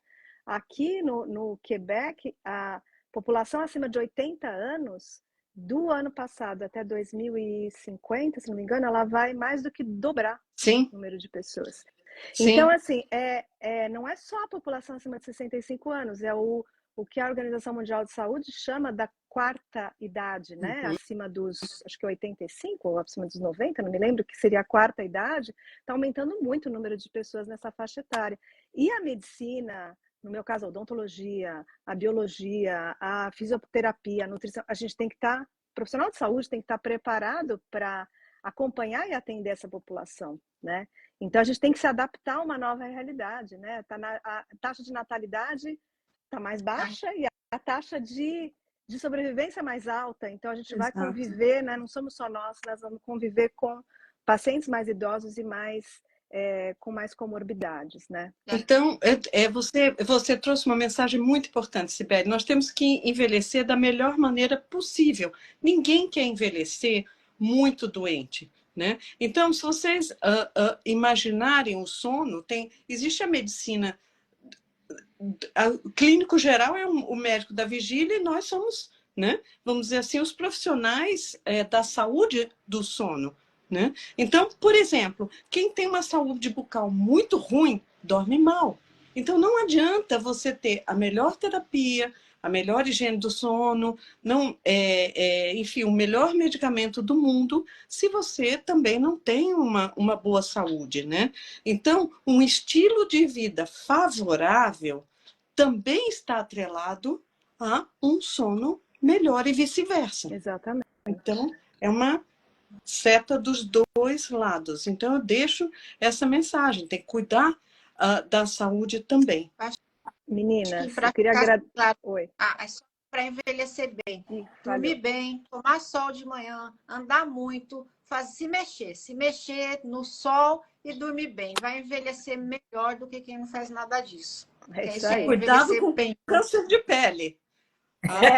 Aqui no Quebec, a população acima de 80 anos, do ano passado até 2050, se não me engano, ela vai mais do que dobrar Sim, o número de pessoas. Então, sim. assim, não é só a população acima de 65 anos, é o que a Organização Mundial de Saúde chama da quarta idade, né? Uhum. Acima dos, acho que 85 ou acima dos 90, não me lembro, que seria a quarta idade, está aumentando muito o número de pessoas nessa faixa etária. E a medicina, no meu caso, a odontologia, a biologia, a fisioterapia, a nutrição, a gente tem que estar, profissional de saúde tem que estar preparado para acompanhar e atender essa população, né? Então a gente tem que se adaptar a uma nova realidade, né? A taxa de natalidade está mais baixa e a taxa de sobrevivência mais alta. Então a gente vai Exato. conviver, né? Não somos só nós vamos conviver com pacientes mais idosos e com mais comorbidades, né? Então, você trouxe uma mensagem muito importante, Sibeli. Nós temos que envelhecer da melhor maneira possível. Ninguém quer envelhecer muito doente, né? Então, se vocês imaginarem o sono, existe a medicina. O clínico geral é o médico da vigília e nós somos, né, vamos dizer assim, os profissionais da saúde do sono. Né? Então, por exemplo, quem tem uma saúde bucal muito ruim, dorme mal. Então, não adianta você ter a melhor terapia, a melhor higiene do sono, enfim, o melhor medicamento do mundo, se você também não tem uma boa saúde. Né? Então, um estilo de vida favorável também está atrelado a um sono melhor e vice-versa. Exatamente. Então, é uma seta dos dois lados. Então, eu deixo essa mensagem, tem que cuidar da saúde também. Meninas, Para eu queria ficar agradecer. claro, Oi. para envelhecer bem, dormir Valeu. bem, tomar sol de manhã, andar muito, se mexer no sol e dormir bem. Vai envelhecer melhor do que quem não faz nada disso. É É isso isso aí, aí. Cuidado envelhecer com bem. câncer de pele. Também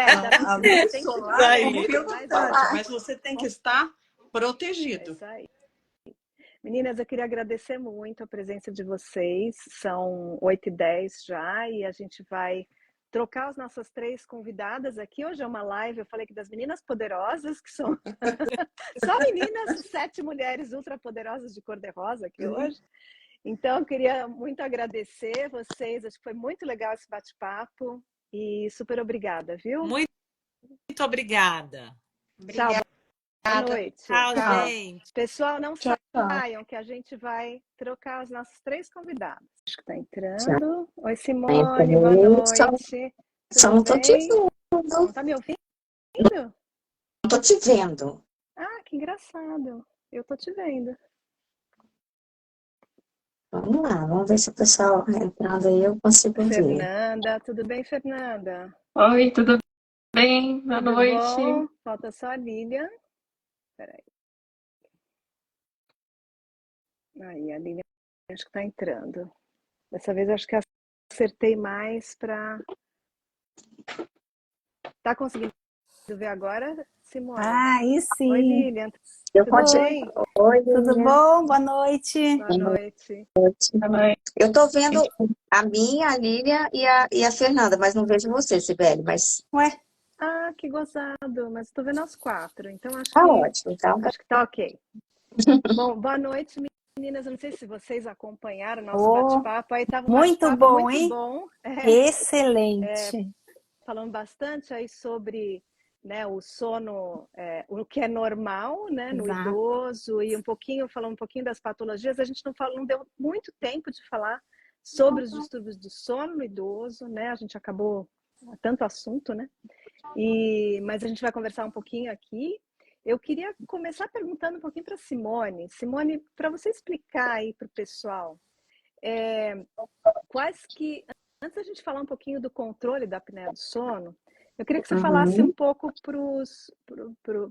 A tem luz que solar cuidar, é né? muito Mais importante, mas você tem que estar É protegido. isso aí. Meninas, eu queria agradecer muito a presença de vocês. São 8h10 já e a gente vai trocar as nossas 3 convidadas aqui. Hoje é uma live, eu falei que das meninas poderosas, que são só meninas, 7 mulheres ultrapoderosas de cor-de-rosa aqui hoje. Então, eu queria muito agradecer vocês. Acho que foi muito legal esse bate-papo e super obrigada, viu? Muito obrigada. Tchau, boa noite. Tchau, gente. Pessoal, não Tchau. saiam, que a gente vai trocar as nossas 3 convidadas. Acho que está entrando. Oi, Simone, boa noite. Só não tô te bem? vendo. Não tá me ouvindo? Não tô te vendo. Ah, que engraçado. Eu tô te vendo. Vamos lá, vamos ver se o pessoal entrando aí eu consigo ver. Fernanda, tudo bem, Fernanda? Oi, tudo bem? Boa Tudo noite. bom? Falta só a Lilian. Peraí. Aí, a Lilian acho que tá entrando. Dessa vez acho que acertei mais para... Tá conseguindo ver agora, Simone? Aí sim. Oi, Lilian. Eu Tudo pode... bem? Oi, Tudo Lilian. bom? Boa noite. Boa noite. Boa noite. Eu tô vendo a minha, a Lília e a Fernanda, mas não vejo você, Sibeli, mas Ué, Ah, que gozado. Mas estou vendo as 4, então tá ótimo. Então, acho que tá ok. Bom, boa noite, meninas. Eu não sei se vocês acompanharam o nosso Oh, bate-papo. Aí tava um muito bate-papo bom, muito hein? bom. Excelente. Falando bastante aí sobre, né, o sono, o que é normal, né, no Exato. idoso, e falando um pouquinho das patologias. A gente não deu muito tempo de falar sobre os distúrbios do sono no idoso, né? A gente acabou tanto assunto, né? Mas a gente vai conversar um pouquinho aqui. Eu queria começar perguntando um pouquinho para Simone. Simone, para você explicar aí para o pessoal, antes da gente falar um pouquinho do controle da apneia do sono, eu queria que você falasse um pouco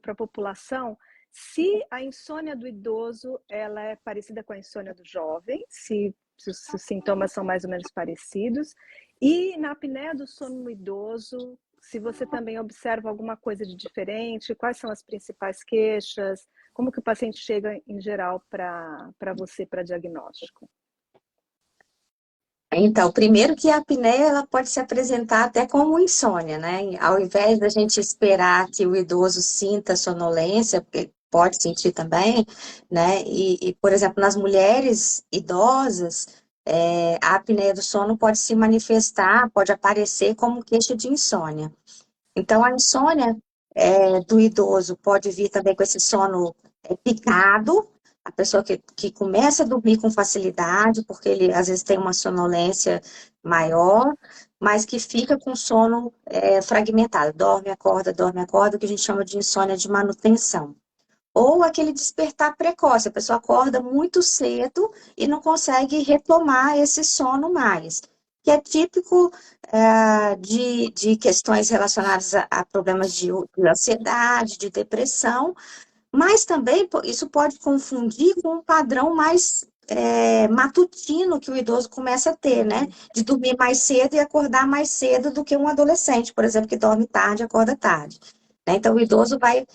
para a população se a insônia do idoso ela é parecida com a insônia do jovem, se os sintomas são mais ou menos parecidos, e na apneia do sono no idoso, se você também observa alguma coisa de diferente, quais são as principais queixas, como que o paciente chega em geral para você para diagnóstico? Então, primeiro que a apneia ela pode se apresentar até como insônia, né? Ao invés da gente esperar que o idoso sinta sonolência, porque pode sentir também, né? Por exemplo, nas mulheres idosas, a apneia do sono pode se manifestar, pode aparecer como queixa de insônia. Então, a insônia do idoso pode vir também com esse sono picado, a pessoa que começa a dormir com facilidade, porque ele às vezes tem uma sonolência maior, mas que fica com sono fragmentado, dorme, acorda, o que a gente chama de insônia de manutenção. Ou aquele despertar precoce, a pessoa acorda muito cedo e não consegue retomar esse sono mais, que é típico de questões relacionadas a problemas de ansiedade, de depressão, mas também isso pode confundir com um padrão mais matutino que o idoso começa a ter, né? De dormir mais cedo e acordar mais cedo do que um adolescente, por exemplo, que dorme tarde e acorda tarde. Né? Então, o idoso vai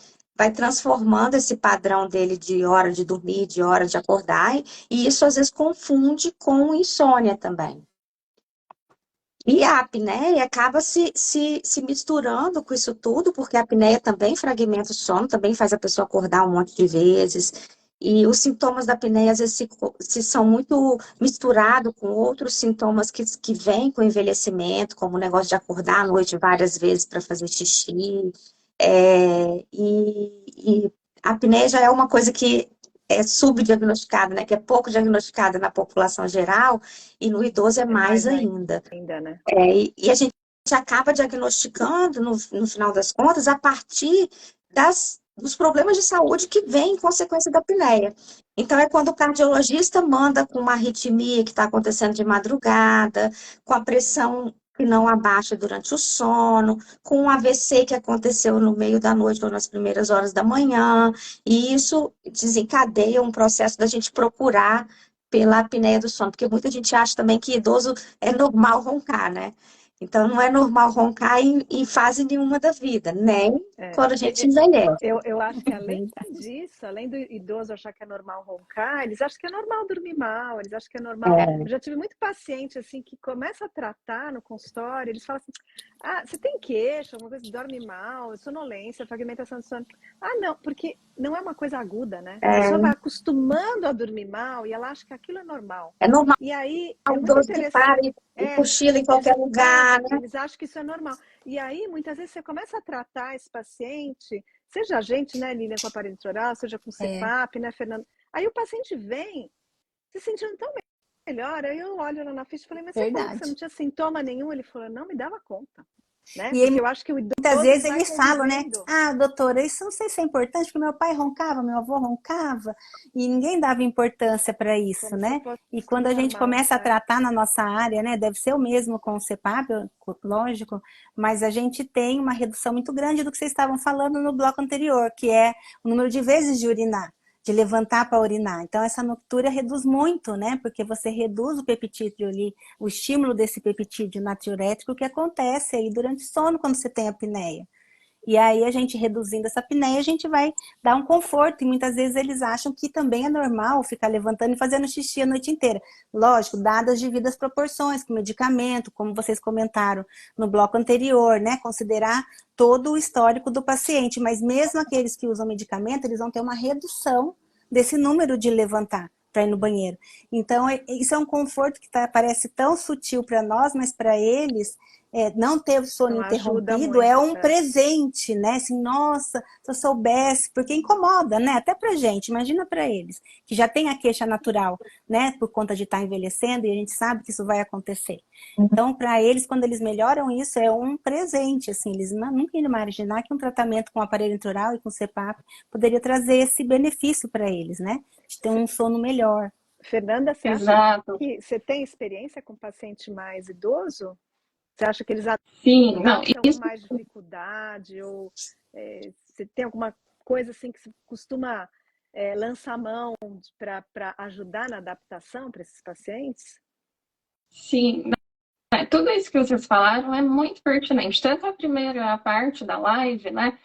transformando esse padrão dele de hora de dormir, de hora de acordar, e isso às vezes confunde com insônia também. E a apneia acaba se misturando com isso tudo, porque a apneia também fragmenta o sono, também faz a pessoa acordar um monte de vezes. E os sintomas da apneia, às vezes, se são muito misturados com outros sintomas que vêm com o envelhecimento, como o negócio de acordar à noite várias vezes para fazer xixi. E a apneia já é uma coisa que é subdiagnosticada, né? Que é pouco diagnosticada na população geral, e no idoso é mais ainda. Né? E a gente acaba diagnosticando, no final das contas, a partir dos problemas de saúde que vêm em consequência da apneia. Então, é quando o cardiologista manda com uma arritmia que está acontecendo de madrugada, com a pressão que não abaixa durante o sono, com um AVC que aconteceu no meio da noite ou nas primeiras horas da manhã, e isso desencadeia um processo da gente procurar pela apneia do sono, porque muita gente acha também que idoso é normal roncar, né? Então, não é normal roncar em fase nenhuma da vida, nem É. quando a gente envelhece. Eu acho que além disso, além do idoso achar que é normal roncar, eles acham que é normal dormir mal, eles acham que é normal. É, Eu já tive muito paciente assim que começa a tratar no consultório, eles falam assim: ah, você tem queixa, alguma coisa, dorme mal, sonolência, fragmentação de sono. Ah, não, porque não é uma coisa aguda, né? A pessoa vai acostumando a dormir mal e ela acha que aquilo é normal. é normal E aí o é muito idoso que para interessante. e cochila em qualquer Exato, lugar, né? eles acham que isso é normal. E aí, muitas vezes, você começa a tratar esse paciente, seja a gente, né, Lilian, com aparelho oral, seja com CPAP, né, Fernanda? Aí o paciente vem se sentindo tão melhor. Aí eu olho lá na ficha e falei, mas você falou que você não tinha sintoma nenhum? Ele falou, não me dava conta. Né? E Porque eu acho que o muitas idoso vezes vai eles falam, né? convivendo. Ah, doutora, isso não sei se é importante, porque meu pai roncava, meu avô roncava, e ninguém dava importância para isso, Como se né? fosse E quando a gente normal, começa a né? tratar na nossa área, né? Deve ser o mesmo com o CPAP, lógico, mas a gente tem uma redução muito grande do que vocês estavam falando no bloco anterior, que é o número de vezes de urinar, de levantar para urinar. Então, essa noctúria reduz muito, né? Porque você reduz o peptídeo ali, o estímulo desse peptídeo natriurético que acontece aí durante o sono quando você tem apneia. E aí, a gente reduzindo essa apneia, a gente vai dar um conforto. E muitas vezes eles acham que também é normal ficar levantando e fazendo xixi a noite inteira. Lógico, dadas as devidas proporções, com medicamento, como vocês comentaram no bloco anterior, né? Considerar todo o histórico do paciente. Mas mesmo aqueles que usam medicamento, eles vão ter uma redução desse número de levantar para ir no banheiro. Então, isso é um conforto que parece tão sutil para nós, mas para eles, não ter o sono Então, ajuda interrompido é muito. um presente, né? Assim, nossa, se eu soubesse, porque incomoda, né? Até pra gente, imagina para eles, que já tem a queixa natural, né? Por conta de estar envelhecendo, e a gente sabe que isso vai acontecer. Então, para eles, quando eles melhoram isso, é um presente, assim, eles nunca iam imaginar que um tratamento com aparelho intraoral e com CPAP poderia trazer esse benefício para eles, né? De ter um sono melhor. Fernanda, você acha Exato. que você tem experiência com paciente mais idoso? Você acha que eles Sim, não, adaptam com isso mais dificuldade? Ou você tem alguma coisa assim que você costuma lançar mão para ajudar na adaptação para esses pacientes? sim. Tudo isso que vocês falaram é muito pertinente. Tanto a primeira parte da live, né?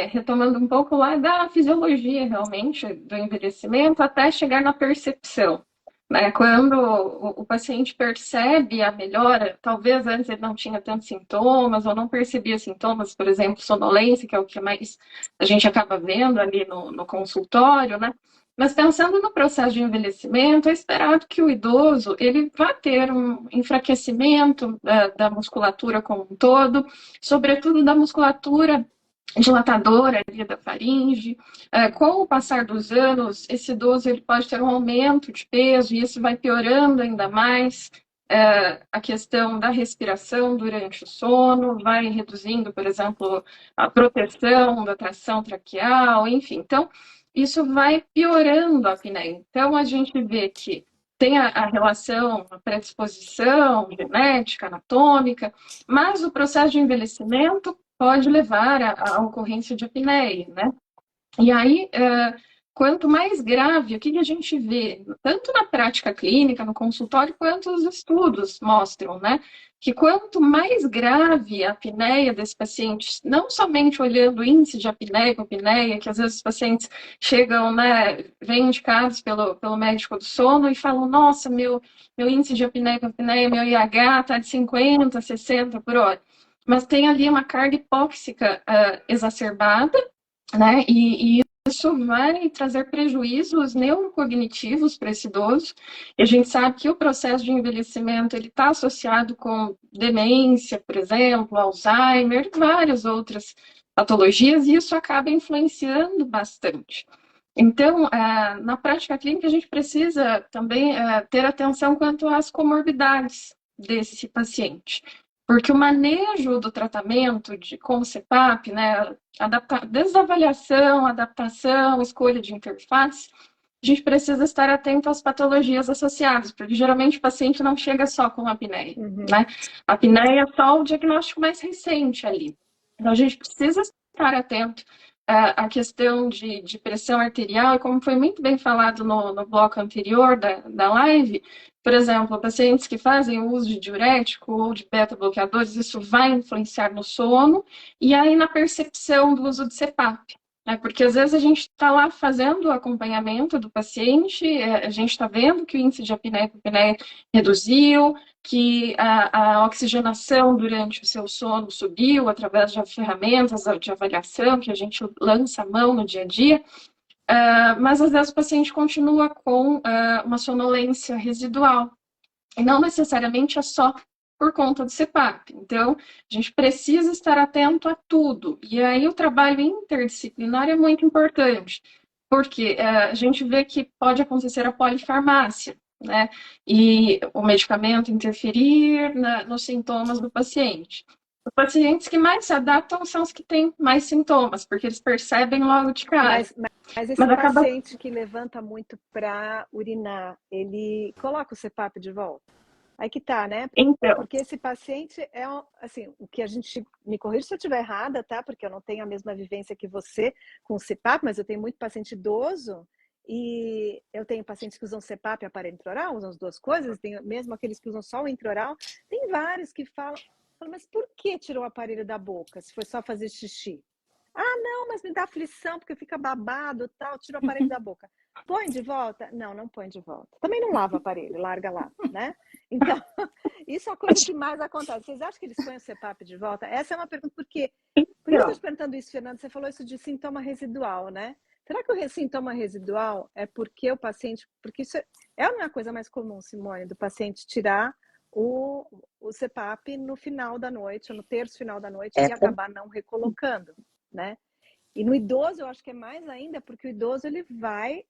Retomando um pouco lá da fisiologia realmente do envelhecimento, até chegar na percepção. Né? Quando o paciente percebe a melhora, talvez antes ele não tinha tantos sintomas, ou não percebia sintomas, por exemplo, sonolência, que é o que mais a gente acaba vendo ali no consultório, né? Mas pensando no processo de envelhecimento, é esperado que o idoso ele vá ter um enfraquecimento da musculatura como um todo, sobretudo da musculatura dilatadora ali da faringe. Com o passar dos anos, esse idoso ele pode ter um aumento de peso e isso vai piorando ainda mais a questão da respiração durante o sono, vai reduzindo, por exemplo, a proteção da tração traqueal, enfim. Então, isso vai piorando a apneia. Então, a gente vê que tem a relação, a predisposição genética, anatômica, mas o processo de envelhecimento pode levar à ocorrência de apneia, né? E aí, quanto mais grave, o que a gente vê, tanto na prática clínica, no consultório, quanto os estudos mostram, né? Que quanto mais grave a apneia desse paciente, não somente olhando o índice de apneia, que às vezes os pacientes chegam, né, vêm indicados pelo médico do sono e falam, nossa, meu índice de apneia, meu IH está de 50, 60 por hora. Mas tem ali uma carga hipóxica exacerbada, né? E isso vai trazer prejuízos neurocognitivos para esse idoso. E a gente sabe que o processo de envelhecimento ele está associado com demência, por exemplo, Alzheimer, várias outras patologias, e isso acaba influenciando bastante. Então, na prática clínica, a gente precisa também ter atenção quanto às comorbidades desse paciente. Porque o manejo do tratamento com o CPAP, né, desde a avaliação, adaptação, escolha de interface, a gente precisa estar atento às patologias associadas, porque geralmente o paciente não chega só com a apneia, né? A apneia é só o diagnóstico mais recente ali. Então, a gente precisa estar atento à questão de pressão arterial, e como foi muito bem falado no bloco anterior da live, Por exemplo, pacientes que fazem o uso de diurético ou de beta-bloqueadores, isso vai influenciar no sono e aí na percepção do uso de CPAP. Né? Porque às vezes a gente está lá fazendo o acompanhamento do paciente, a gente está vendo que o índice de apneia e hipopneia reduziu, que a oxigenação durante o seu sono subiu através de ferramentas de avaliação que a gente lança a mão no dia a dia. Mas às vezes o paciente continua com uma sonolência residual. E não necessariamente é só por conta do CPAP. Então, a gente precisa estar atento a tudo. E aí o trabalho interdisciplinar é muito importante, porque a gente vê que pode acontecer a polifarmácia, né? E o medicamento interferir nos sintomas do paciente. Os pacientes que mais se adaptam são os que têm mais sintomas, porque eles percebem logo de cara. Mas esse paciente que levanta muito para urinar, ele coloca o CPAP de volta? Aí que tá, né? Então, porque esse paciente é, assim, o que a gente, me corrija se eu estiver errada, tá? Porque eu não tenho a mesma vivência que você com o CPAP, mas eu tenho muito paciente idoso e eu tenho pacientes que usam CPAP e aparelho intraoral, usam as duas coisas, tem mesmo aqueles que usam só o intraoral. Tem vários que falam, mas por que tirou o aparelho da boca, se foi só fazer xixi? Ah, não, mas me dá aflição, porque fica babado, tal, tira o aparelho da boca. Põe de volta? Não, não põe de volta. Também não lava o aparelho, larga lá, né? Então, isso é a coisa que mais acontece. Vocês acham que eles põem o CPAP de volta? Essa é uma pergunta, por que eu estou te perguntando isso, Fernando? Você falou isso de sintoma residual, né? Será que o sintoma residual é porque o paciente... Porque isso é uma coisa mais comum, Simone, do paciente tirar o CPAP no final da noite, ou no terço final da noite, e acabar não recolocando, né? E no idoso eu acho que é mais ainda, porque o idoso ele vai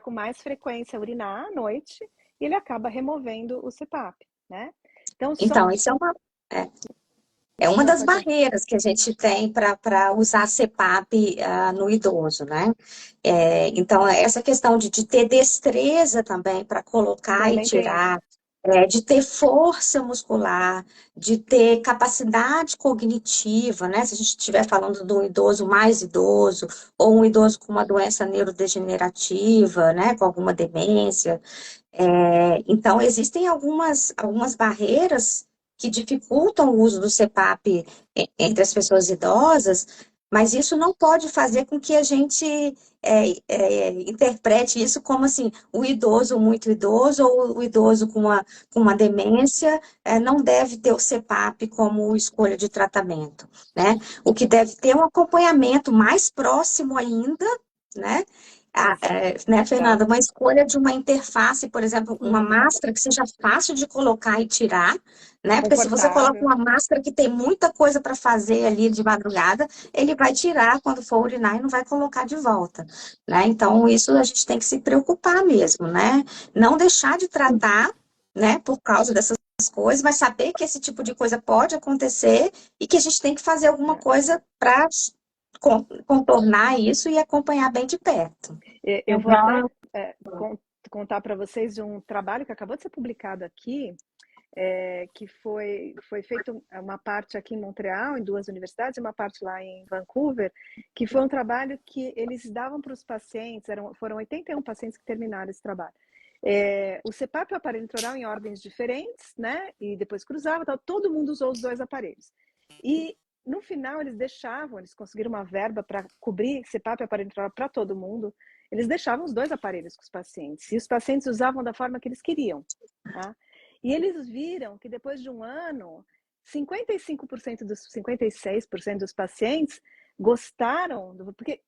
com mais frequência urinar à noite e ele acaba removendo o CPAP, né? Então isso é uma das barreiras que a gente tem para usar CPAP no idoso, né? Então, essa questão de ter destreza também para colocar e tirar, de ter força muscular, de ter capacidade cognitiva, né? Se a gente estiver falando de um idoso mais idoso, ou um idoso com uma doença neurodegenerativa, né? Com alguma demência. Então, existem algumas barreiras que dificultam o uso do CPAP entre as pessoas idosas, mas isso não pode fazer com que a gente interprete isso como assim, o idoso muito idoso ou o idoso com uma demência não deve ter o CPAP como escolha de tratamento, né? O que deve ter um acompanhamento mais próximo ainda, né? Né, Fernanda? Uma escolha de uma interface, por exemplo, uma máscara que seja fácil de colocar e tirar, né? Porque se você coloca uma máscara que tem muita coisa para fazer ali de madrugada, ele vai tirar quando for urinar e não vai colocar de volta, né? Então, isso a gente tem que se preocupar mesmo, né? Não deixar de tratar, né, por causa dessas coisas, mas saber que esse tipo de coisa pode acontecer e que a gente tem que fazer alguma coisa para contornar isso e acompanhar bem de perto. Eu vou até contar para vocês de um trabalho que acabou de ser publicado aqui, que foi feito uma parte aqui em Montreal, em 2 universidades, e uma parte lá em Vancouver, que foi um trabalho que eles davam para os pacientes, foram 81 pacientes que terminaram esse trabalho. O CPAP e o aparelho intraoral em ordens diferentes, né? E depois cruzava, todo mundo usou os 2 aparelhos. E no final, eles conseguiram uma verba para cobrir CPAP e aparelho intraoral para todo mundo. Eles deixavam os 2 aparelhos com os pacientes. E os pacientes usavam da forma que eles queriam. Tá? E eles viram que depois de um ano, 56% dos pacientes gostaram, porque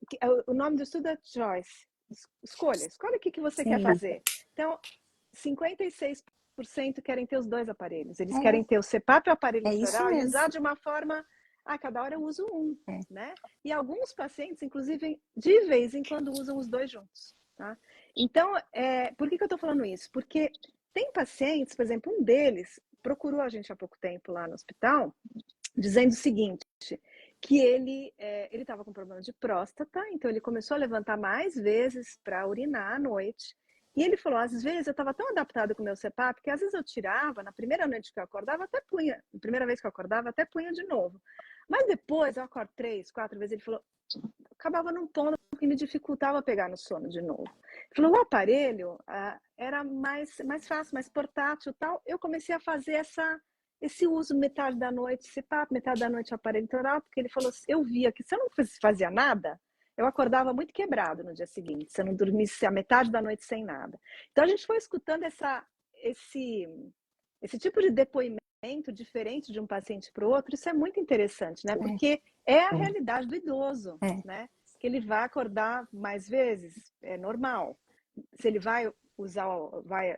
o nome do estudo é Choice. Escolha o que você quer fazer. Então, 56% querem ter os 2 aparelhos. Eles querem ter o CPAP e o aparelho intraoral e usar de uma forma... cada hora eu uso um, né? E alguns pacientes, inclusive, de vez em quando usam os 2 juntos, tá? Então, por que eu tô falando isso? Porque tem pacientes, por exemplo, um deles procurou a gente há pouco tempo lá no hospital, dizendo o seguinte, que ele estava com problema de próstata, então ele começou a levantar mais vezes para urinar à noite. E ele falou, às vezes eu estava tão adaptado com o meu CPAP que às vezes eu tirava, na primeira noite que eu acordava, até punha, na primeira vez que eu acordava, até punha de novo. Mas depois eu acordo 3, 4 vezes, ele falou, acabava num ponto que me dificultava pegar no sono de novo. Ele falou, o aparelho era mais fácil, mais portátil e tal. Eu comecei a fazer esse uso metade da noite CPAP, metade da noite aparelho intraoral, porque ele falou, eu via que se eu não fazia nada, eu acordava muito quebrado no dia seguinte, se eu não dormisse a metade da noite sem nada. Então a gente foi escutando esse tipo de depoimento diferente de um paciente para o outro, isso é muito interessante, né? Porque é a realidade do idoso, né? Que ele vai acordar mais vezes, é normal. Se ele vai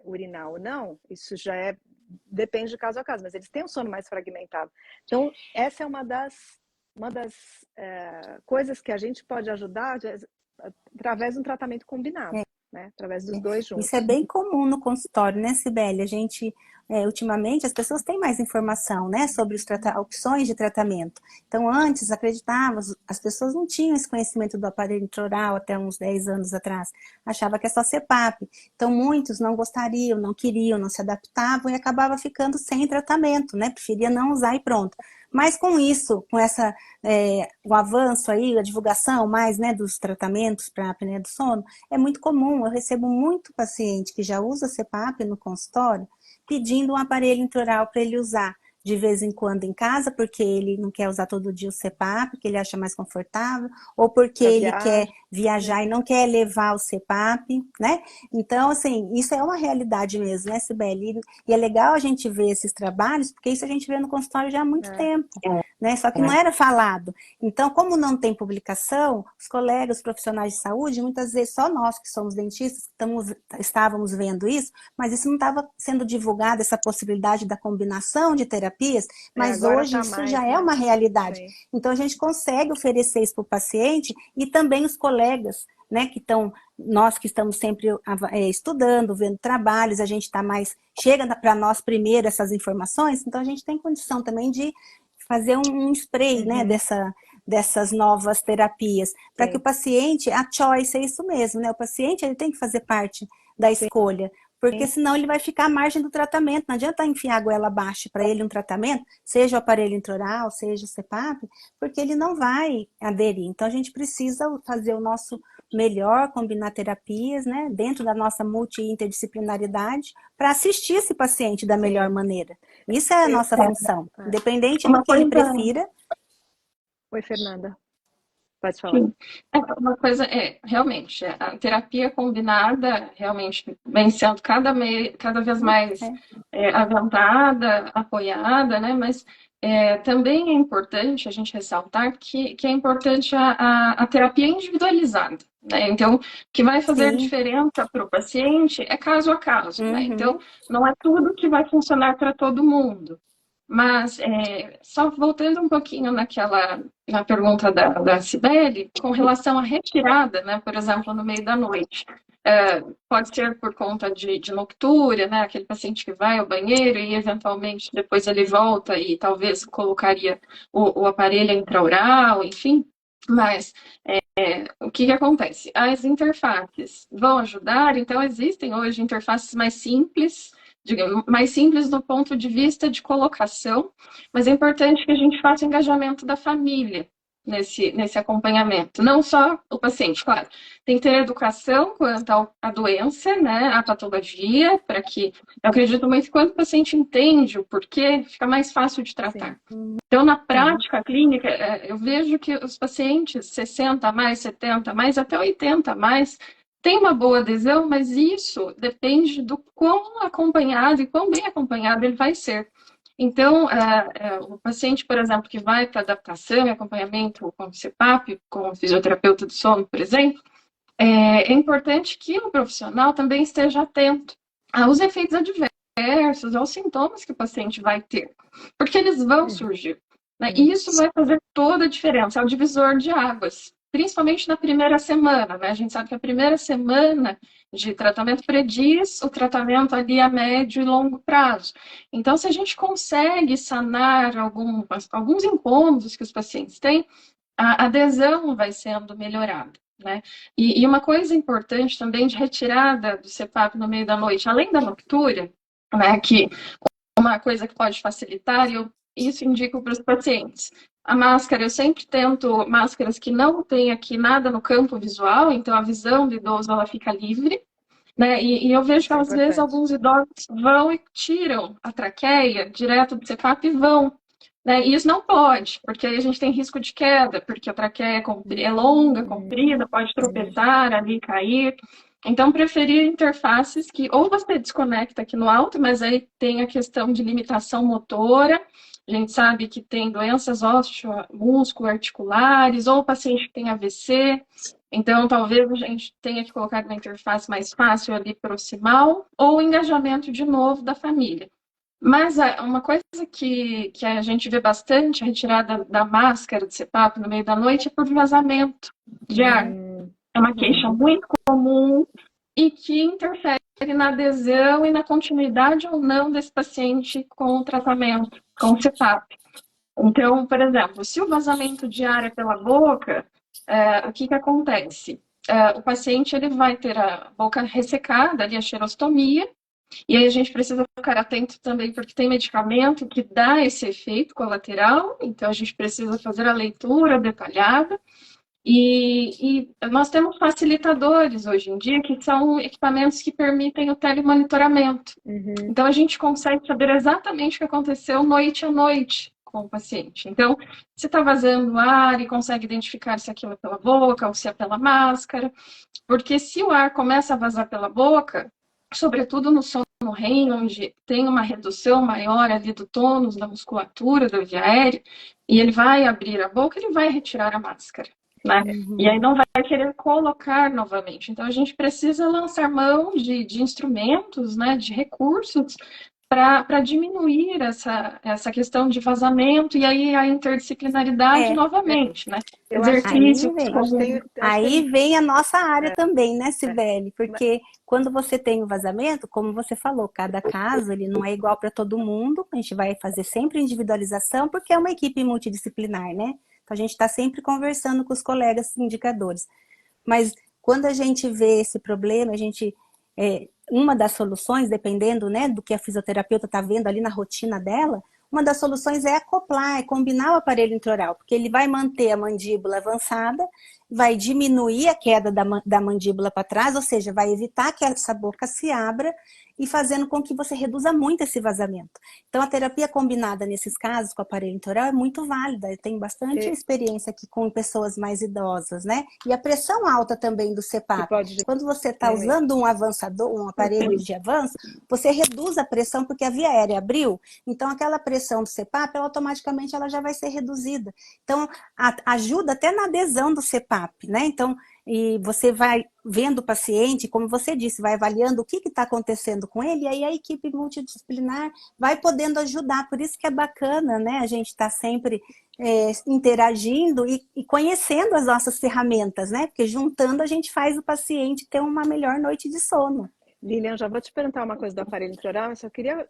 urinar ou não, isso já depende de caso a caso, mas eles têm um sono mais fragmentado. Então, essa é uma das coisas que a gente pode ajudar através de um tratamento combinado, né? Através dos dois juntos. Isso é bem comum no consultório, né, Cibele? A gente, ultimamente, as pessoas têm mais informação, né, sobre opções de tratamento. Então, antes, as pessoas não tinham esse conhecimento do aparelho intraoral até uns 10 anos atrás. Achava que é só CPAP. Então, muitos não gostariam, não queriam, não se adaptavam e acabava ficando sem tratamento, né? Preferia não usar e pronto. Mas com isso, com o avanço aí, a divulgação mais, né, dos tratamentos para a apneia do sono, é muito comum. Eu recebo muito paciente que já usa CPAP no consultório, pedindo um aparelho intraoral para ele usar de vez em quando em casa, porque ele não quer usar todo dia o CPAP, porque ele acha mais confortável, ou porque ele quer viajar e não quer levar o CPAP, né? Então, assim, isso é uma realidade mesmo, né, Cibele? E é legal a gente ver esses trabalhos, porque isso a gente vê no consultório já há muito tempo, né? Só que não era falado. Então, como não tem publicação, os colegas, os profissionais de saúde, muitas vezes só nós que somos dentistas estávamos vendo isso, mas isso não estava sendo divulgado, essa possibilidade da combinação de terapias, mas hoje isso já é uma realidade. Sim. Então, a gente consegue oferecer isso para o paciente e também os colegas, né, nós que estamos sempre estudando, vendo trabalhos, a gente chega para nós primeiro essas informações, então a gente tem condição também de fazer um spray, né, dessas novas terapias, para que o paciente, a choice é isso mesmo, né, o paciente ele tem que fazer parte da escolha, porque senão ele vai ficar à margem do tratamento. Não adianta enfiar a goela abaixo para ele um tratamento, seja o aparelho intraoral, seja o CPAP, porque ele não vai aderir. Então, a gente precisa fazer o nosso melhor, combinar terapias, né, dentro da nossa multi-interdisciplinaridade, para assistir esse paciente da melhor maneira. Isso é a nossa função, independente do que ele prefira. Oi, Fernanda. Pode falar. Sim. Uma coisa realmente, a terapia combinada realmente vem sendo cada vez mais avançada, apoiada, né? Mas também é importante a gente ressaltar que é importante a terapia individualizada, né? Então, o que vai fazer diferença para o paciente é caso a caso, né? Então, não é tudo que vai funcionar para todo mundo. Mas, só voltando um pouquinho na pergunta da Cibele, com relação à retirada, né, por exemplo, no meio da noite, pode ser por conta de noctúria, né, aquele paciente que vai ao banheiro e, eventualmente, depois ele volta e talvez colocaria o aparelho intraoral, enfim, mas o que acontece? As interfaces vão ajudar, então existem hoje interfaces mais simples do ponto de vista de colocação, mas é importante que a gente faça engajamento da família nesse acompanhamento. Não só o paciente, claro. Tem que ter educação quanto à doença, né, a patologia, para que, eu acredito muito que quando o paciente entende o porquê, fica mais fácil de tratar. Então, na prática clínica, eu vejo que os pacientes 60 mais, 70 mais, até 80 mais, tem uma boa adesão, mas isso depende do quão acompanhado e quão bem acompanhado ele vai ser. Então, o paciente, por exemplo, que vai para adaptação e acompanhamento com o CPAP, com o fisioterapeuta do sono, por exemplo, é importante que o profissional também esteja atento aos efeitos adversos, aos sintomas que o paciente vai ter, porque eles vão surgir, né? E isso vai fazer toda a diferença, é o divisor de águas. Principalmente na primeira semana, né? A gente sabe que a primeira semana de tratamento prediz o tratamento ali a médio e longo prazo. Então, se a gente consegue sanar alguns incômodos que os pacientes têm, a adesão vai sendo melhorada, né? E uma coisa importante também de retirada do CPAP no meio da noite, além da noctúria, né? Que uma coisa que pode facilitar, e eu isso indico para os pacientes? A máscara, eu sempre tento máscaras que não tem aqui nada no campo visual, então a visão do idoso ela fica livre, né? E eu vejo que Isso é às vezes importante. alguns idosos vão e tiram a traqueia direto do CPAP e vão, né? E isso não pode, porque aí a gente tem risco de queda, porque a traqueia é longa, comprida, pode tropeçar ali, cair. Então, preferir interfaces que ou você desconecta aqui no alto, mas aí tem a questão de limitação motora. A gente sabe que tem doenças músculo-articulares, ou o paciente que tem AVC. Então, talvez a gente tenha que colocar uma interface mais fácil ali proximal, ou o engajamento de novo da família. Mas uma coisa que a gente vê bastante, a retirada da máscara de CPAP no meio da noite, é por vazamento de ar. É uma queixa muito comum e que interfere na adesão e na continuidade ou não desse paciente com o tratamento, com o CPAP. Então, por exemplo, se o vazamento de ar é pela boca, o que acontece? O paciente ele vai ter a boca ressecada, ali a xerostomia, e aí a gente precisa ficar atento também, porque tem medicamento que dá esse efeito colateral, então a gente precisa fazer a leitura detalhada. E nós temos facilitadores hoje em dia, que são equipamentos que permitem o telemonitoramento. Então, a gente consegue saber exatamente o que aconteceu noite a noite com o paciente. Então, se está vazando ar e consegue identificar se aquilo é pela boca ou se é pela máscara. Porque se o ar começa a vazar pela boca, sobretudo no sono REM, onde tem uma redução maior ali do tônus, da musculatura, da via aérea, e ele vai abrir a boca, ele vai retirar a máscara. Né? E aí não vai querer colocar novamente. Então, a gente precisa lançar mão de instrumentos, né, de recursos, para diminuir essa questão de vazamento e aí a interdisciplinaridade novamente, né? Exercícios. Aí vem a nossa área também, né, Cibele? Porque quando você tem o vazamento, como você falou, cada caso ele não é igual para todo mundo, a gente vai fazer sempre individualização, porque é uma equipe multidisciplinar, né? Então, a gente está sempre conversando com os colegas indicadores. Mas quando a gente vê esse problema, uma das soluções, dependendo, né, do que a fisioterapeuta está vendo ali na rotina dela, uma das soluções é acoplar, é combinar o aparelho intraoral, porque ele vai manter a mandíbula avançada, vai diminuir a queda da mandíbula para trás, ou seja, vai evitar que essa boca se abra e fazendo com que você reduza muito esse vazamento. Então, a terapia combinada nesses casos com o aparelho intraoral é muito válida. Eu tenho bastante experiência aqui com pessoas mais idosas, né? E a pressão alta também do CPAP. Quando você está usando um aparelho de avanço, você reduz a pressão porque a via aérea abriu, então aquela pressão do CPAP, automaticamente ela já vai ser reduzida. Então, ajuda até na adesão do CPAP, né? Então, e você vai vendo o paciente, como você disse, vai avaliando o que está acontecendo com ele, e aí a equipe multidisciplinar vai podendo ajudar. Por isso que é bacana, né? A gente está sempre interagindo e conhecendo as nossas ferramentas, né? Porque juntando a gente faz o paciente ter uma melhor noite de sono. Lilian, já vou te perguntar uma coisa do aparelho intraoral, eu só queria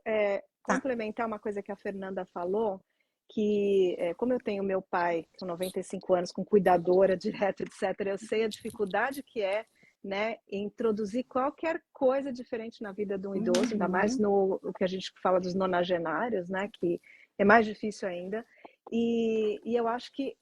complementar uma coisa que a Fernanda falou, que como eu tenho meu pai com 95 anos, com cuidadora direto, etc., eu sei a dificuldade que é, né, introduzir qualquer coisa diferente na vida de um idoso, ainda mais no que a gente fala dos nonagenários, né, que é mais difícil ainda. E eu acho que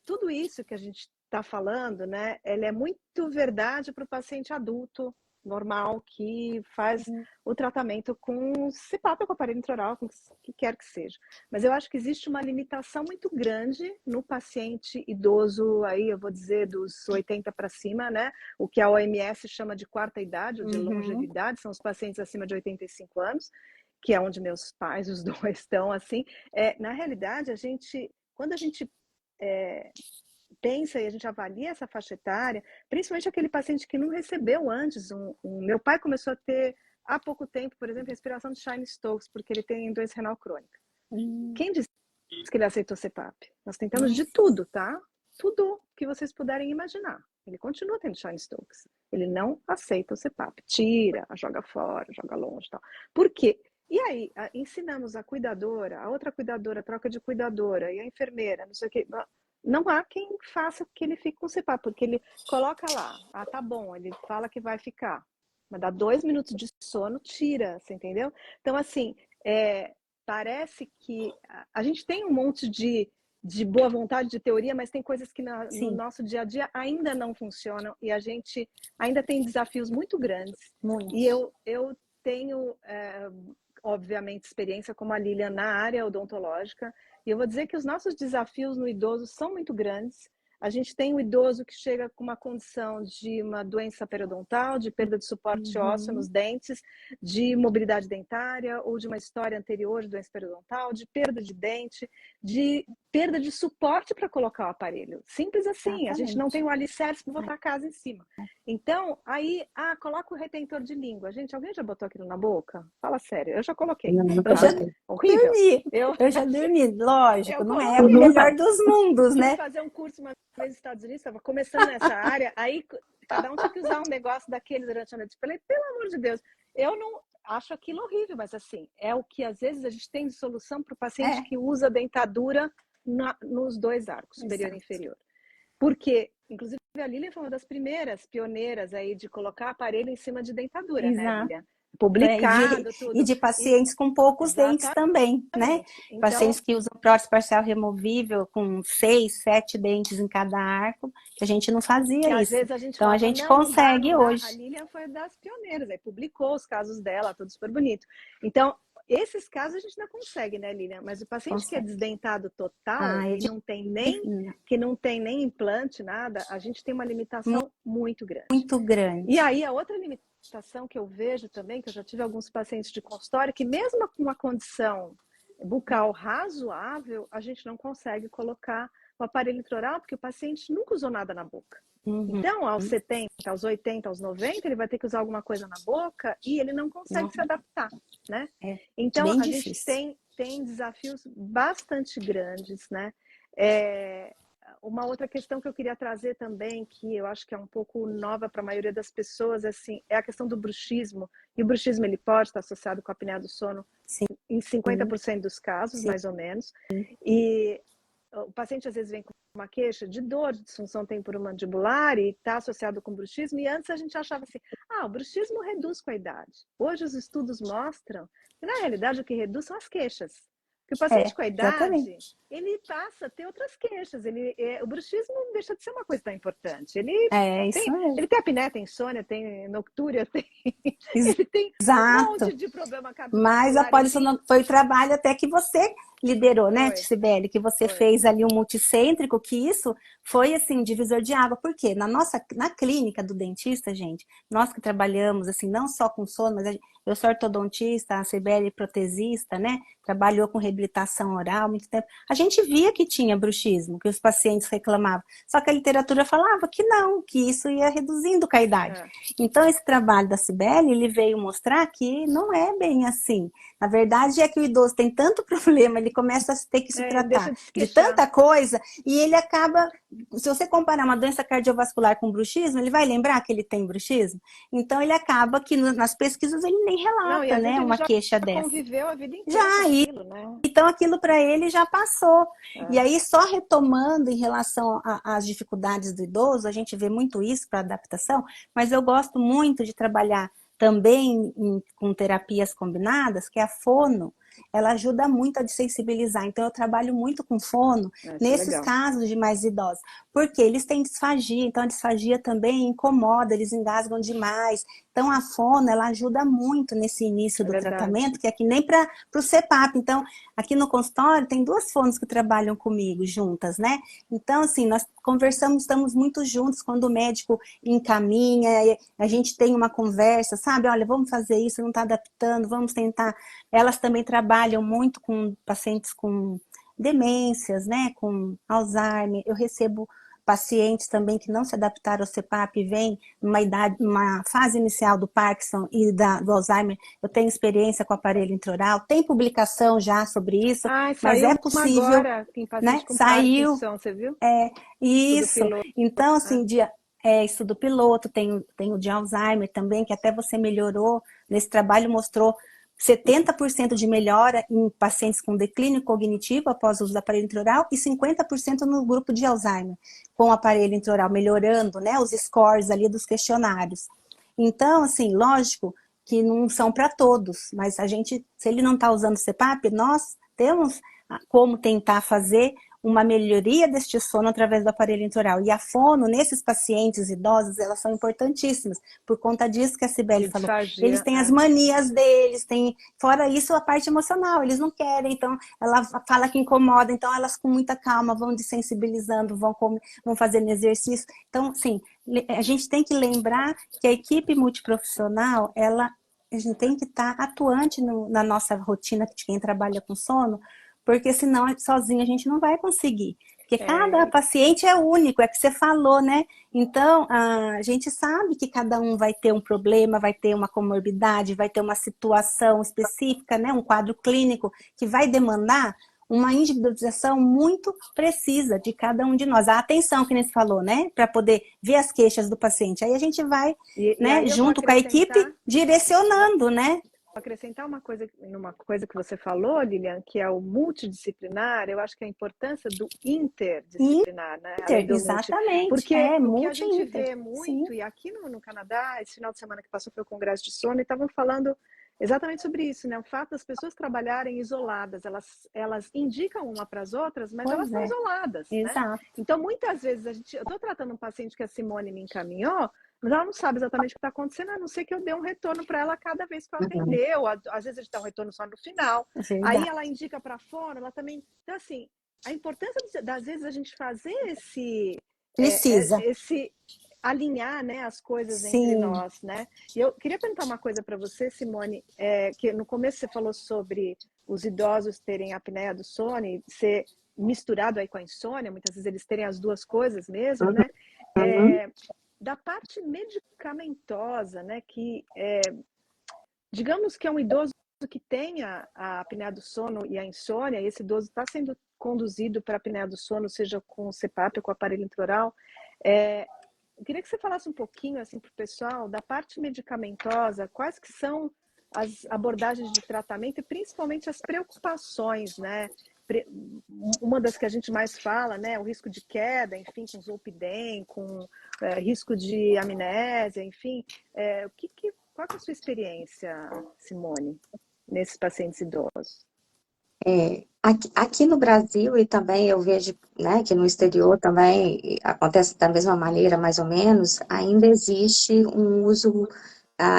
tudo isso que a gente está falando, né, ele é muito verdade para o paciente adulto, normal, que faz o tratamento com CPAP ou com aparelho intraoral, com o que quer que seja. Mas eu acho que existe uma limitação muito grande no paciente idoso, aí eu vou dizer dos 80 para cima, né? O que a OMS chama de quarta idade, ou de longevidade, são os pacientes acima de 85 anos, que é onde meus pais, os dois, estão, assim. Na realidade, quando a gente pensa e a gente avalia essa faixa etária, principalmente aquele paciente que não recebeu antes. Meu pai começou a ter, há pouco tempo, por exemplo, respiração de Chine-Stokes, porque ele tem doença renal crônica. Quem disse que ele aceitou CPAP? Nós tentamos de tudo, tá? Tudo que vocês puderem imaginar. Ele continua tendo Chine-Stokes. Ele não aceita o CPAP. Tira, joga fora, joga longe e tal. Por quê? E aí, ensinamos a cuidadora, a outra cuidadora, troca de cuidadora, e a enfermeira, não sei o quê. Não há quem faça que ele fique com CPAP, porque ele coloca lá, tá bom, ele fala que vai ficar, mas dá 2 minutos de sono, tira, você entendeu? Então, assim, parece que a gente tem um monte de boa vontade, de teoria, mas tem coisas que no Sim, nosso dia a dia ainda não funcionam e a gente ainda tem desafios muito grandes. muito. E eu tenho, obviamente, experiência como a Lilian na área odontológica, e eu vou dizer que os nossos desafios no idoso são muito grandes. A gente tem o idoso que chega com uma condição de uma doença periodontal, de perda de suporte ósseo nos dentes, de mobilidade dentária ou de uma história anterior de doença periodontal, de perda de dente, de perda de suporte para colocar o aparelho. Simples assim, a gente não tem o alicerce para botar a casa em cima. Então, aí, coloca o retentor de língua. Gente, alguém já botou aquilo na boca? Fala sério, eu já coloquei. Eu já Horrível. dormi, eu já dormi, lógico, não é o melhor dos mundos, né? Fui fazer um curso uma vez nos Estados Unidos, estava começando nessa área, aí cada um tinha que usar um negócio daquele durante a noite. Falei, pelo amor de Deus, eu não acho aquilo horrível, mas assim, é o que às vezes a gente tem de solução para o paciente que usa dentadura nos dois arcos, superior e inferior. Porque, inclusive, a Lilian foi uma das primeiras pioneiras aí de colocar aparelho em cima de dentadura, né, Lilian? Publicado, tudo. E de pacientes com poucos dentes também, né? Então, pacientes que usam prótese parcial removível com 6, 7 dentes em cada arco, que a gente não fazia isso. Às vezes a gente então falava, a gente consegue hoje. A Lilian foi das pioneiras, aí publicou os casos dela, tudo super bonito. Então, esses casos a gente não consegue, né, Lilian? Mas o paciente que é desdentado total, que não tem nem implante, nada, a gente tem uma limitação muito grande. Muito grande. E aí, a outra limitação que eu vejo também, que eu já tive alguns pacientes de consultório, que mesmo com uma condição bucal razoável, a gente não consegue colocar o aparelho intraoral, porque o paciente nunca usou nada na boca. Então, aos 70, aos 80, aos 90, ele vai ter que usar alguma coisa na boca e ele não consegue se adaptar, né? Então, a gente tem desafios bastante grandes, né? Uma outra questão que eu queria trazer também, que eu acho que é um pouco nova para a maioria das pessoas, assim, é a questão do bruxismo. E o bruxismo ele pode estar associado com a apneia do sono em 50% dos casos, mais ou menos. E o paciente às vezes vem com uma queixa de dor, de disfunção temporomandibular e está associado com bruxismo. E antes a gente achava assim, o bruxismo reduz com a idade. Hoje os estudos mostram que na realidade o que reduz são as queixas. Porque o paciente com a idade, ele passa a ter outras queixas. O bruxismo não deixa de ser uma coisa tão importante. Ele tem apneia, tem insônia, tem noctúria, ele tem um monte de problema cardiovascular. Mas a polisono foi o trabalho até que você liderou, né, Sibeli? Que você fez ali um multicêntrico, que isso foi, assim, divisor de água. Por quê? Na clínica do dentista, gente, nós que trabalhamos, assim, não só com sono, mas eu sou ortodontista, a Sibeli protesista, né? Trabalhou com reabilitação oral há muito tempo. A gente via que tinha bruxismo, que os pacientes reclamavam. Só que a literatura falava que não, que isso ia reduzindo com a idade. Então, esse trabalho da Sibeli, ele veio mostrar que não é bem assim. Na verdade, é que o idoso tem tanto problema, ele começa a ter que se tratar de tanta coisa, e ele acaba, se você comparar uma doença cardiovascular com bruxismo, ele vai lembrar que ele tem bruxismo? Então, ele acaba que nas pesquisas ele nem relata, né, uma queixa dessa. Conviveu a vida inteira com aquilo, né? Então, aquilo para ele já passou. E aí, só retomando em relação às dificuldades do idoso, a gente vê muito isso para adaptação, mas eu gosto muito de trabalhar também com terapias combinadas, que é a fono. Ela ajuda muito a desensibilizar. Então, eu trabalho muito com fono nesses casos de mais idosos. Porque eles têm disfagia, então a disfagia também incomoda, eles engasgam demais. Então, a fono, ela ajuda muito nesse início do tratamento, que é que nem para o CPAP. Então, aqui no consultório, tem 2 fonos que trabalham comigo juntas, né? Então, assim, nós conversamos, estamos muito juntos quando o médico encaminha, a gente tem uma conversa, sabe? Olha, vamos fazer isso, não está adaptando, vamos tentar. Elas também trabalham muito com pacientes com demências, né? Com Alzheimer. Eu recebo pacientes também que não se adaptaram ao CPAP, vêm numa fase inicial do Parkinson e do Alzheimer. Eu tenho experiência com o aparelho intraoral, tem publicação já sobre isso, mas é possível, agora, né? Saiu, Parkinson, você viu? Isso. Então, assim, estudo piloto, tem o de Alzheimer também, que até você melhorou nesse trabalho, mostrou 70% de melhora em pacientes com declínio cognitivo após o uso do aparelho intraoral e 50% no grupo de Alzheimer com o aparelho intraoral, melhorando, né, os scores ali dos questionários. Então, assim, lógico que não são para todos, mas se ele não está usando CPAP, nós temos como tentar fazer uma melhoria deste sono através do aparelho intraoral. E a fono, nesses pacientes idosos, elas são importantíssimas, por conta disso que a Cibele falou. Eles têm as manias deles, fora isso, a parte emocional, eles não querem, então ela fala que incomoda, então elas com muita calma vão desensibilizando, vão fazendo exercício. Então, sim, a gente tem que lembrar que a equipe multiprofissional, a gente tem que estar atuante na nossa rotina de quem trabalha com sono, porque senão sozinho a gente não vai conseguir. Porque cada paciente é único, é que você falou, né? Então, a gente sabe que cada um vai ter um problema, vai ter uma comorbidade, vai ter uma situação específica, né? Um quadro clínico que vai demandar uma individualização muito precisa de cada um de nós. A atenção, que nem você falou, né? Para poder ver as queixas do paciente. Aí a gente vai, né, junto com a equipe, direcionando, né? Acrescentar numa coisa que você falou, Lilian, que é o multidisciplinar, eu acho que a importância do interdisciplinar, né? Exatamente. Porque o que a gente vê muito, sim. E aqui no Canadá, esse final de semana que passou foi o Congresso de Sono, e estavam falando exatamente sobre isso, né? O fato das pessoas trabalharem isoladas, elas indicam uma para as outras, mas elas estão isoladas, Exato. Né? Então, muitas vezes, eu estou tratando um paciente que a Simone me encaminhou, mas ela não sabe exatamente o que está acontecendo, a não ser que eu dê um retorno para ela cada vez que eu atender, ou às vezes a gente dá um retorno só no final. Aí ela indica para fora, ela também... Então, assim, a importância das vezes a gente fazer esse alinhar, né, as coisas entre nós, né? E eu queria perguntar uma coisa para você, Simone, que no começo você falou sobre os idosos terem apneia do sono e ser misturado aí com a insônia, muitas vezes eles terem as duas coisas mesmo, né? Da parte medicamentosa, né, que digamos que é um idoso que tenha a apneia do sono e a insônia, e esse idoso está sendo conduzido para a apneia do sono, seja com o CPAP ou com o aparelho intraoral, eu queria que você falasse um pouquinho assim, para o pessoal da parte medicamentosa, quais que são as abordagens de tratamento e principalmente as preocupações, né? Uma das que a gente mais fala, né, o risco de queda, enfim, com zolpidem, com risco de amnésia, enfim. Qual é a sua experiência, Simone, nesses pacientes idosos? Aqui no Brasil, e também eu vejo, né, que no exterior também acontece da mesma maneira, mais ou menos, ainda existe um uso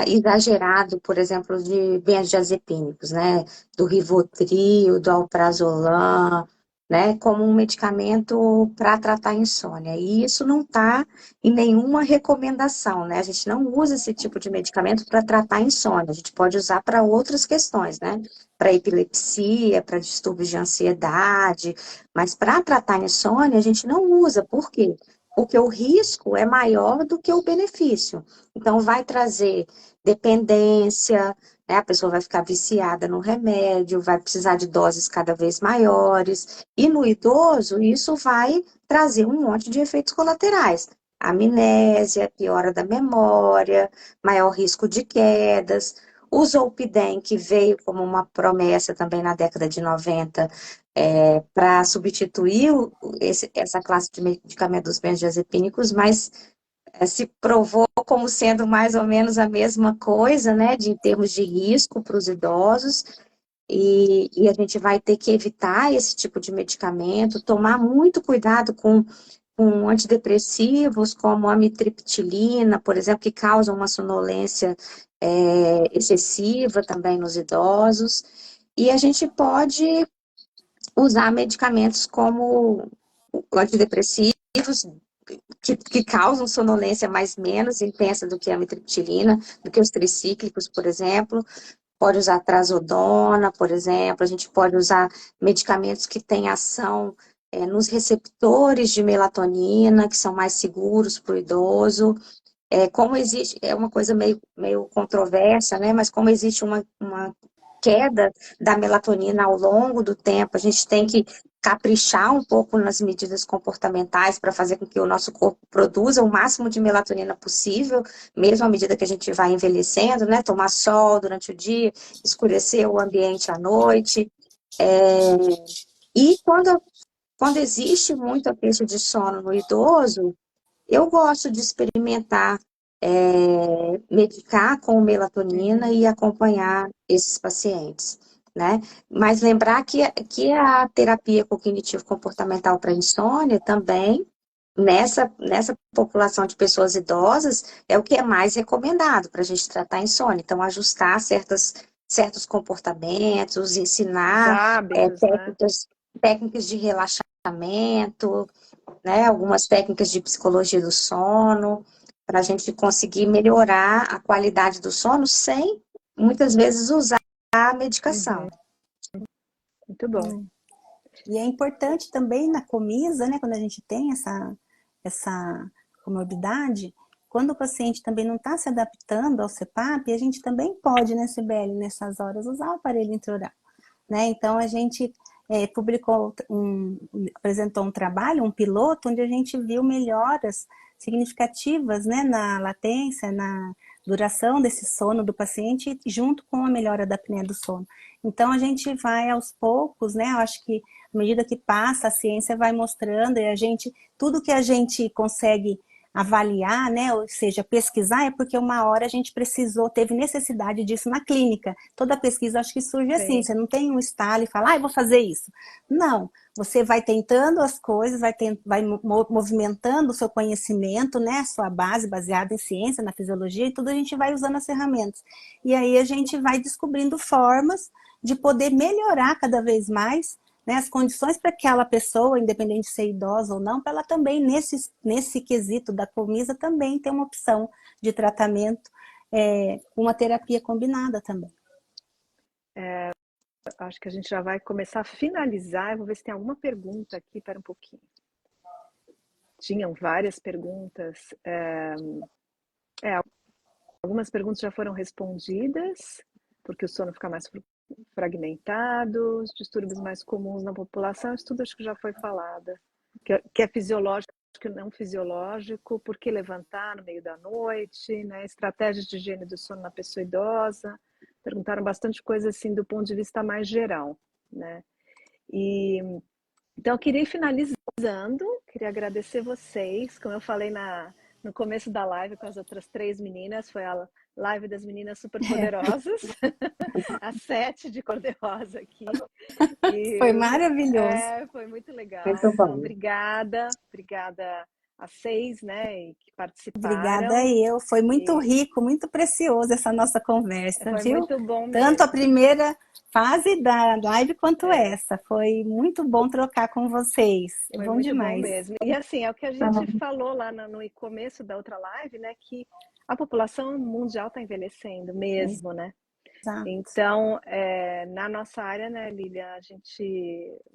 exagerado, por exemplo, de benzodiazepínicos, né, do Rivotril, do Alprazolam, né, como um medicamento para tratar a insônia. E isso não está em nenhuma recomendação, né? A gente não usa esse tipo de medicamento para tratar a insônia. A gente pode usar para outras questões, né? Para epilepsia, para distúrbios de ansiedade, mas para tratar a insônia a gente não usa. Por quê? Porque o risco é maior do que o benefício. Então, vai trazer dependência, né? A pessoa vai ficar viciada no remédio, vai precisar de doses cada vez maiores. E no idoso, isso vai trazer um monte de efeitos colaterais. Amnésia, piora da memória, maior risco de quedas. O Zolpidem, que veio como uma promessa também na década de 90, para substituir essa classe de medicamentos benzodiazepínicos, mas se provou como sendo mais ou menos a mesma coisa, né, em termos de risco para os idosos, e a gente vai ter que evitar esse tipo de medicamento, tomar muito cuidado com antidepressivos, como a amitriptilina, por exemplo, que causam uma sonolência excessiva também nos idosos, e a gente pode usar medicamentos como antidepressivos, que causam sonolência mais menos intensa do que a amitriptilina, do que os tricíclicos, por exemplo. Pode usar trazodona, por exemplo. A gente pode usar medicamentos que têm ação nos receptores de melatonina, que são mais seguros para o idoso. Como existe, é uma coisa meio controversa, né? Mas como existe uma queda da melatonina ao longo do tempo, a gente tem que caprichar um pouco nas medidas comportamentais para fazer com que o nosso corpo produza o máximo de melatonina possível, mesmo à medida que a gente vai envelhecendo, né? Tomar sol durante o dia, escurecer o ambiente à noite. E quando existe muita queixa de sono no idoso, eu gosto de experimentar medicar com melatonina e acompanhar esses pacientes, né? Mas lembrar que a terapia cognitivo-comportamental para insônia também, nessa população de pessoas idosas, é o que é mais recomendado para a gente tratar a insônia. Então, ajustar certos comportamentos, Os ensinar hábitos, né? técnicas de relaxamento, né? Algumas técnicas de psicologia do sono, para a gente conseguir melhorar a qualidade do sono sem, muitas vezes, usar a medicação. Muito bom. E é importante também na comisa, né, quando a gente tem essa comorbidade, quando o paciente também não está se adaptando ao CPAP, a gente também pode, né, Cibele, nessas horas, usar o aparelho intraoral, né? Então, a gente apresentou um trabalho, um piloto, onde a gente viu melhoras significativas, né, na latência, na duração desse sono do paciente, junto com a melhora da apneia do sono. Então, a gente vai aos poucos, né, eu acho que à medida que passa, a ciência vai mostrando, e tudo que a gente consegue avaliar, né, ou seja, pesquisar, é porque uma hora a gente teve necessidade disso na clínica. Toda pesquisa, acho que surge assim, você não tem um estalo e fala, eu vou fazer isso. Não, você vai tentando as coisas, vai movimentando o seu conhecimento, né, sua base baseada em ciência, na fisiologia, e tudo a gente vai usando as ferramentas. E aí a gente vai descobrindo formas de poder melhorar cada vez mais, né, as condições para aquela pessoa, independente de ser idosa ou não, para ela também, nesse quesito da comisa, também ter uma opção de tratamento, uma terapia combinada também. Acho que a gente já vai começar a finalizar. Eu vou ver se tem alguma pergunta aqui, para um pouquinho. Tinham várias perguntas. Algumas perguntas já foram respondidas, porque o sono fica mais fragmentado, os distúrbios mais comuns na população, isso tudo acho que já foi falado. Que é fisiológico, que não fisiológico, por que levantar no meio da noite, né? Estratégias de higiene do sono na pessoa idosa. Perguntaram bastante coisa assim do ponto de vista mais geral, né? Então eu queria ir finalizando, queria agradecer vocês, como eu falei no começo da live com as outras 3 meninas, foi a live das meninas superpoderosas, a 7 de cor-de-rosa aqui. Foi maravilhoso. Foi muito legal. Muito bom. Então, obrigada às 6, né, que participaram. Obrigada eu, foi muito rico, muito precioso essa nossa conversa, Foi viu? muito bom mesmo. Tanto a primeira fase da live quanto essa, foi muito bom trocar com vocês, Foi bom muito demais. bom mesmo. E assim, é o que a gente falou lá no começo da outra live, né, que a população mundial está envelhecendo mesmo, né? Exato. Então, na nossa área, né, Lilian,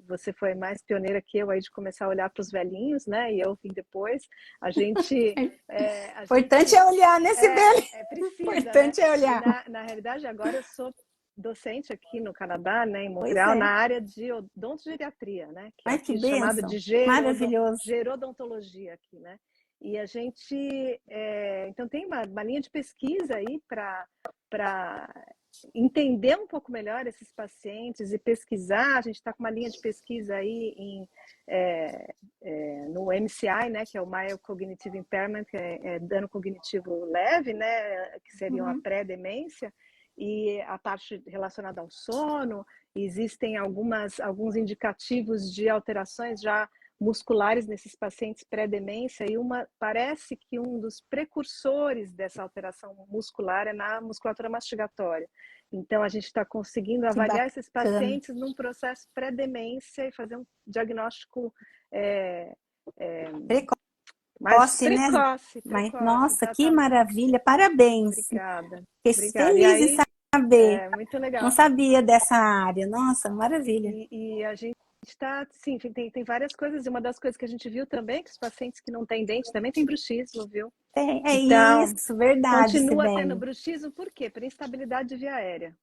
você foi mais pioneira que eu aí de começar a olhar para os velhinhos, né, e eu vim depois. Importante é olhar, né, Cibele? Precisa, importante, né? é olhar. Na realidade, agora eu sou docente aqui no Canadá, né, em Montreal, na área de odontogeriatria, né, que é aqui chamado de gerodontologia aqui, né? E a gente, então tem uma linha de pesquisa aí para entender um pouco melhor esses pacientes e pesquisar. A gente está com uma linha de pesquisa aí no MCI, né, que é o Mild Cognitive Impairment, que é dano cognitivo leve, né, que seria uma pré-demência, e a parte relacionada ao sono. Existem alguns indicativos de alterações já musculares nesses pacientes pré-demência, e parece que um dos precursores dessa alteração muscular é na musculatura mastigatória. Então, a gente está conseguindo avaliar esses pacientes num processo pré-demência e fazer um diagnóstico mais precoce, né? Nossa, exatamente. que maravilha, parabéns. Obrigada. Fiquei feliz de saber. Muito legal. Não sabia dessa área, nossa, maravilha. E a gente está, sim, tem várias coisas, e uma das coisas que a gente viu também, que os pacientes que não têm dente também têm bruxismo, viu? Então, isso, verdade. Continua tendo bruxismo, por quê? Por instabilidade de via aérea.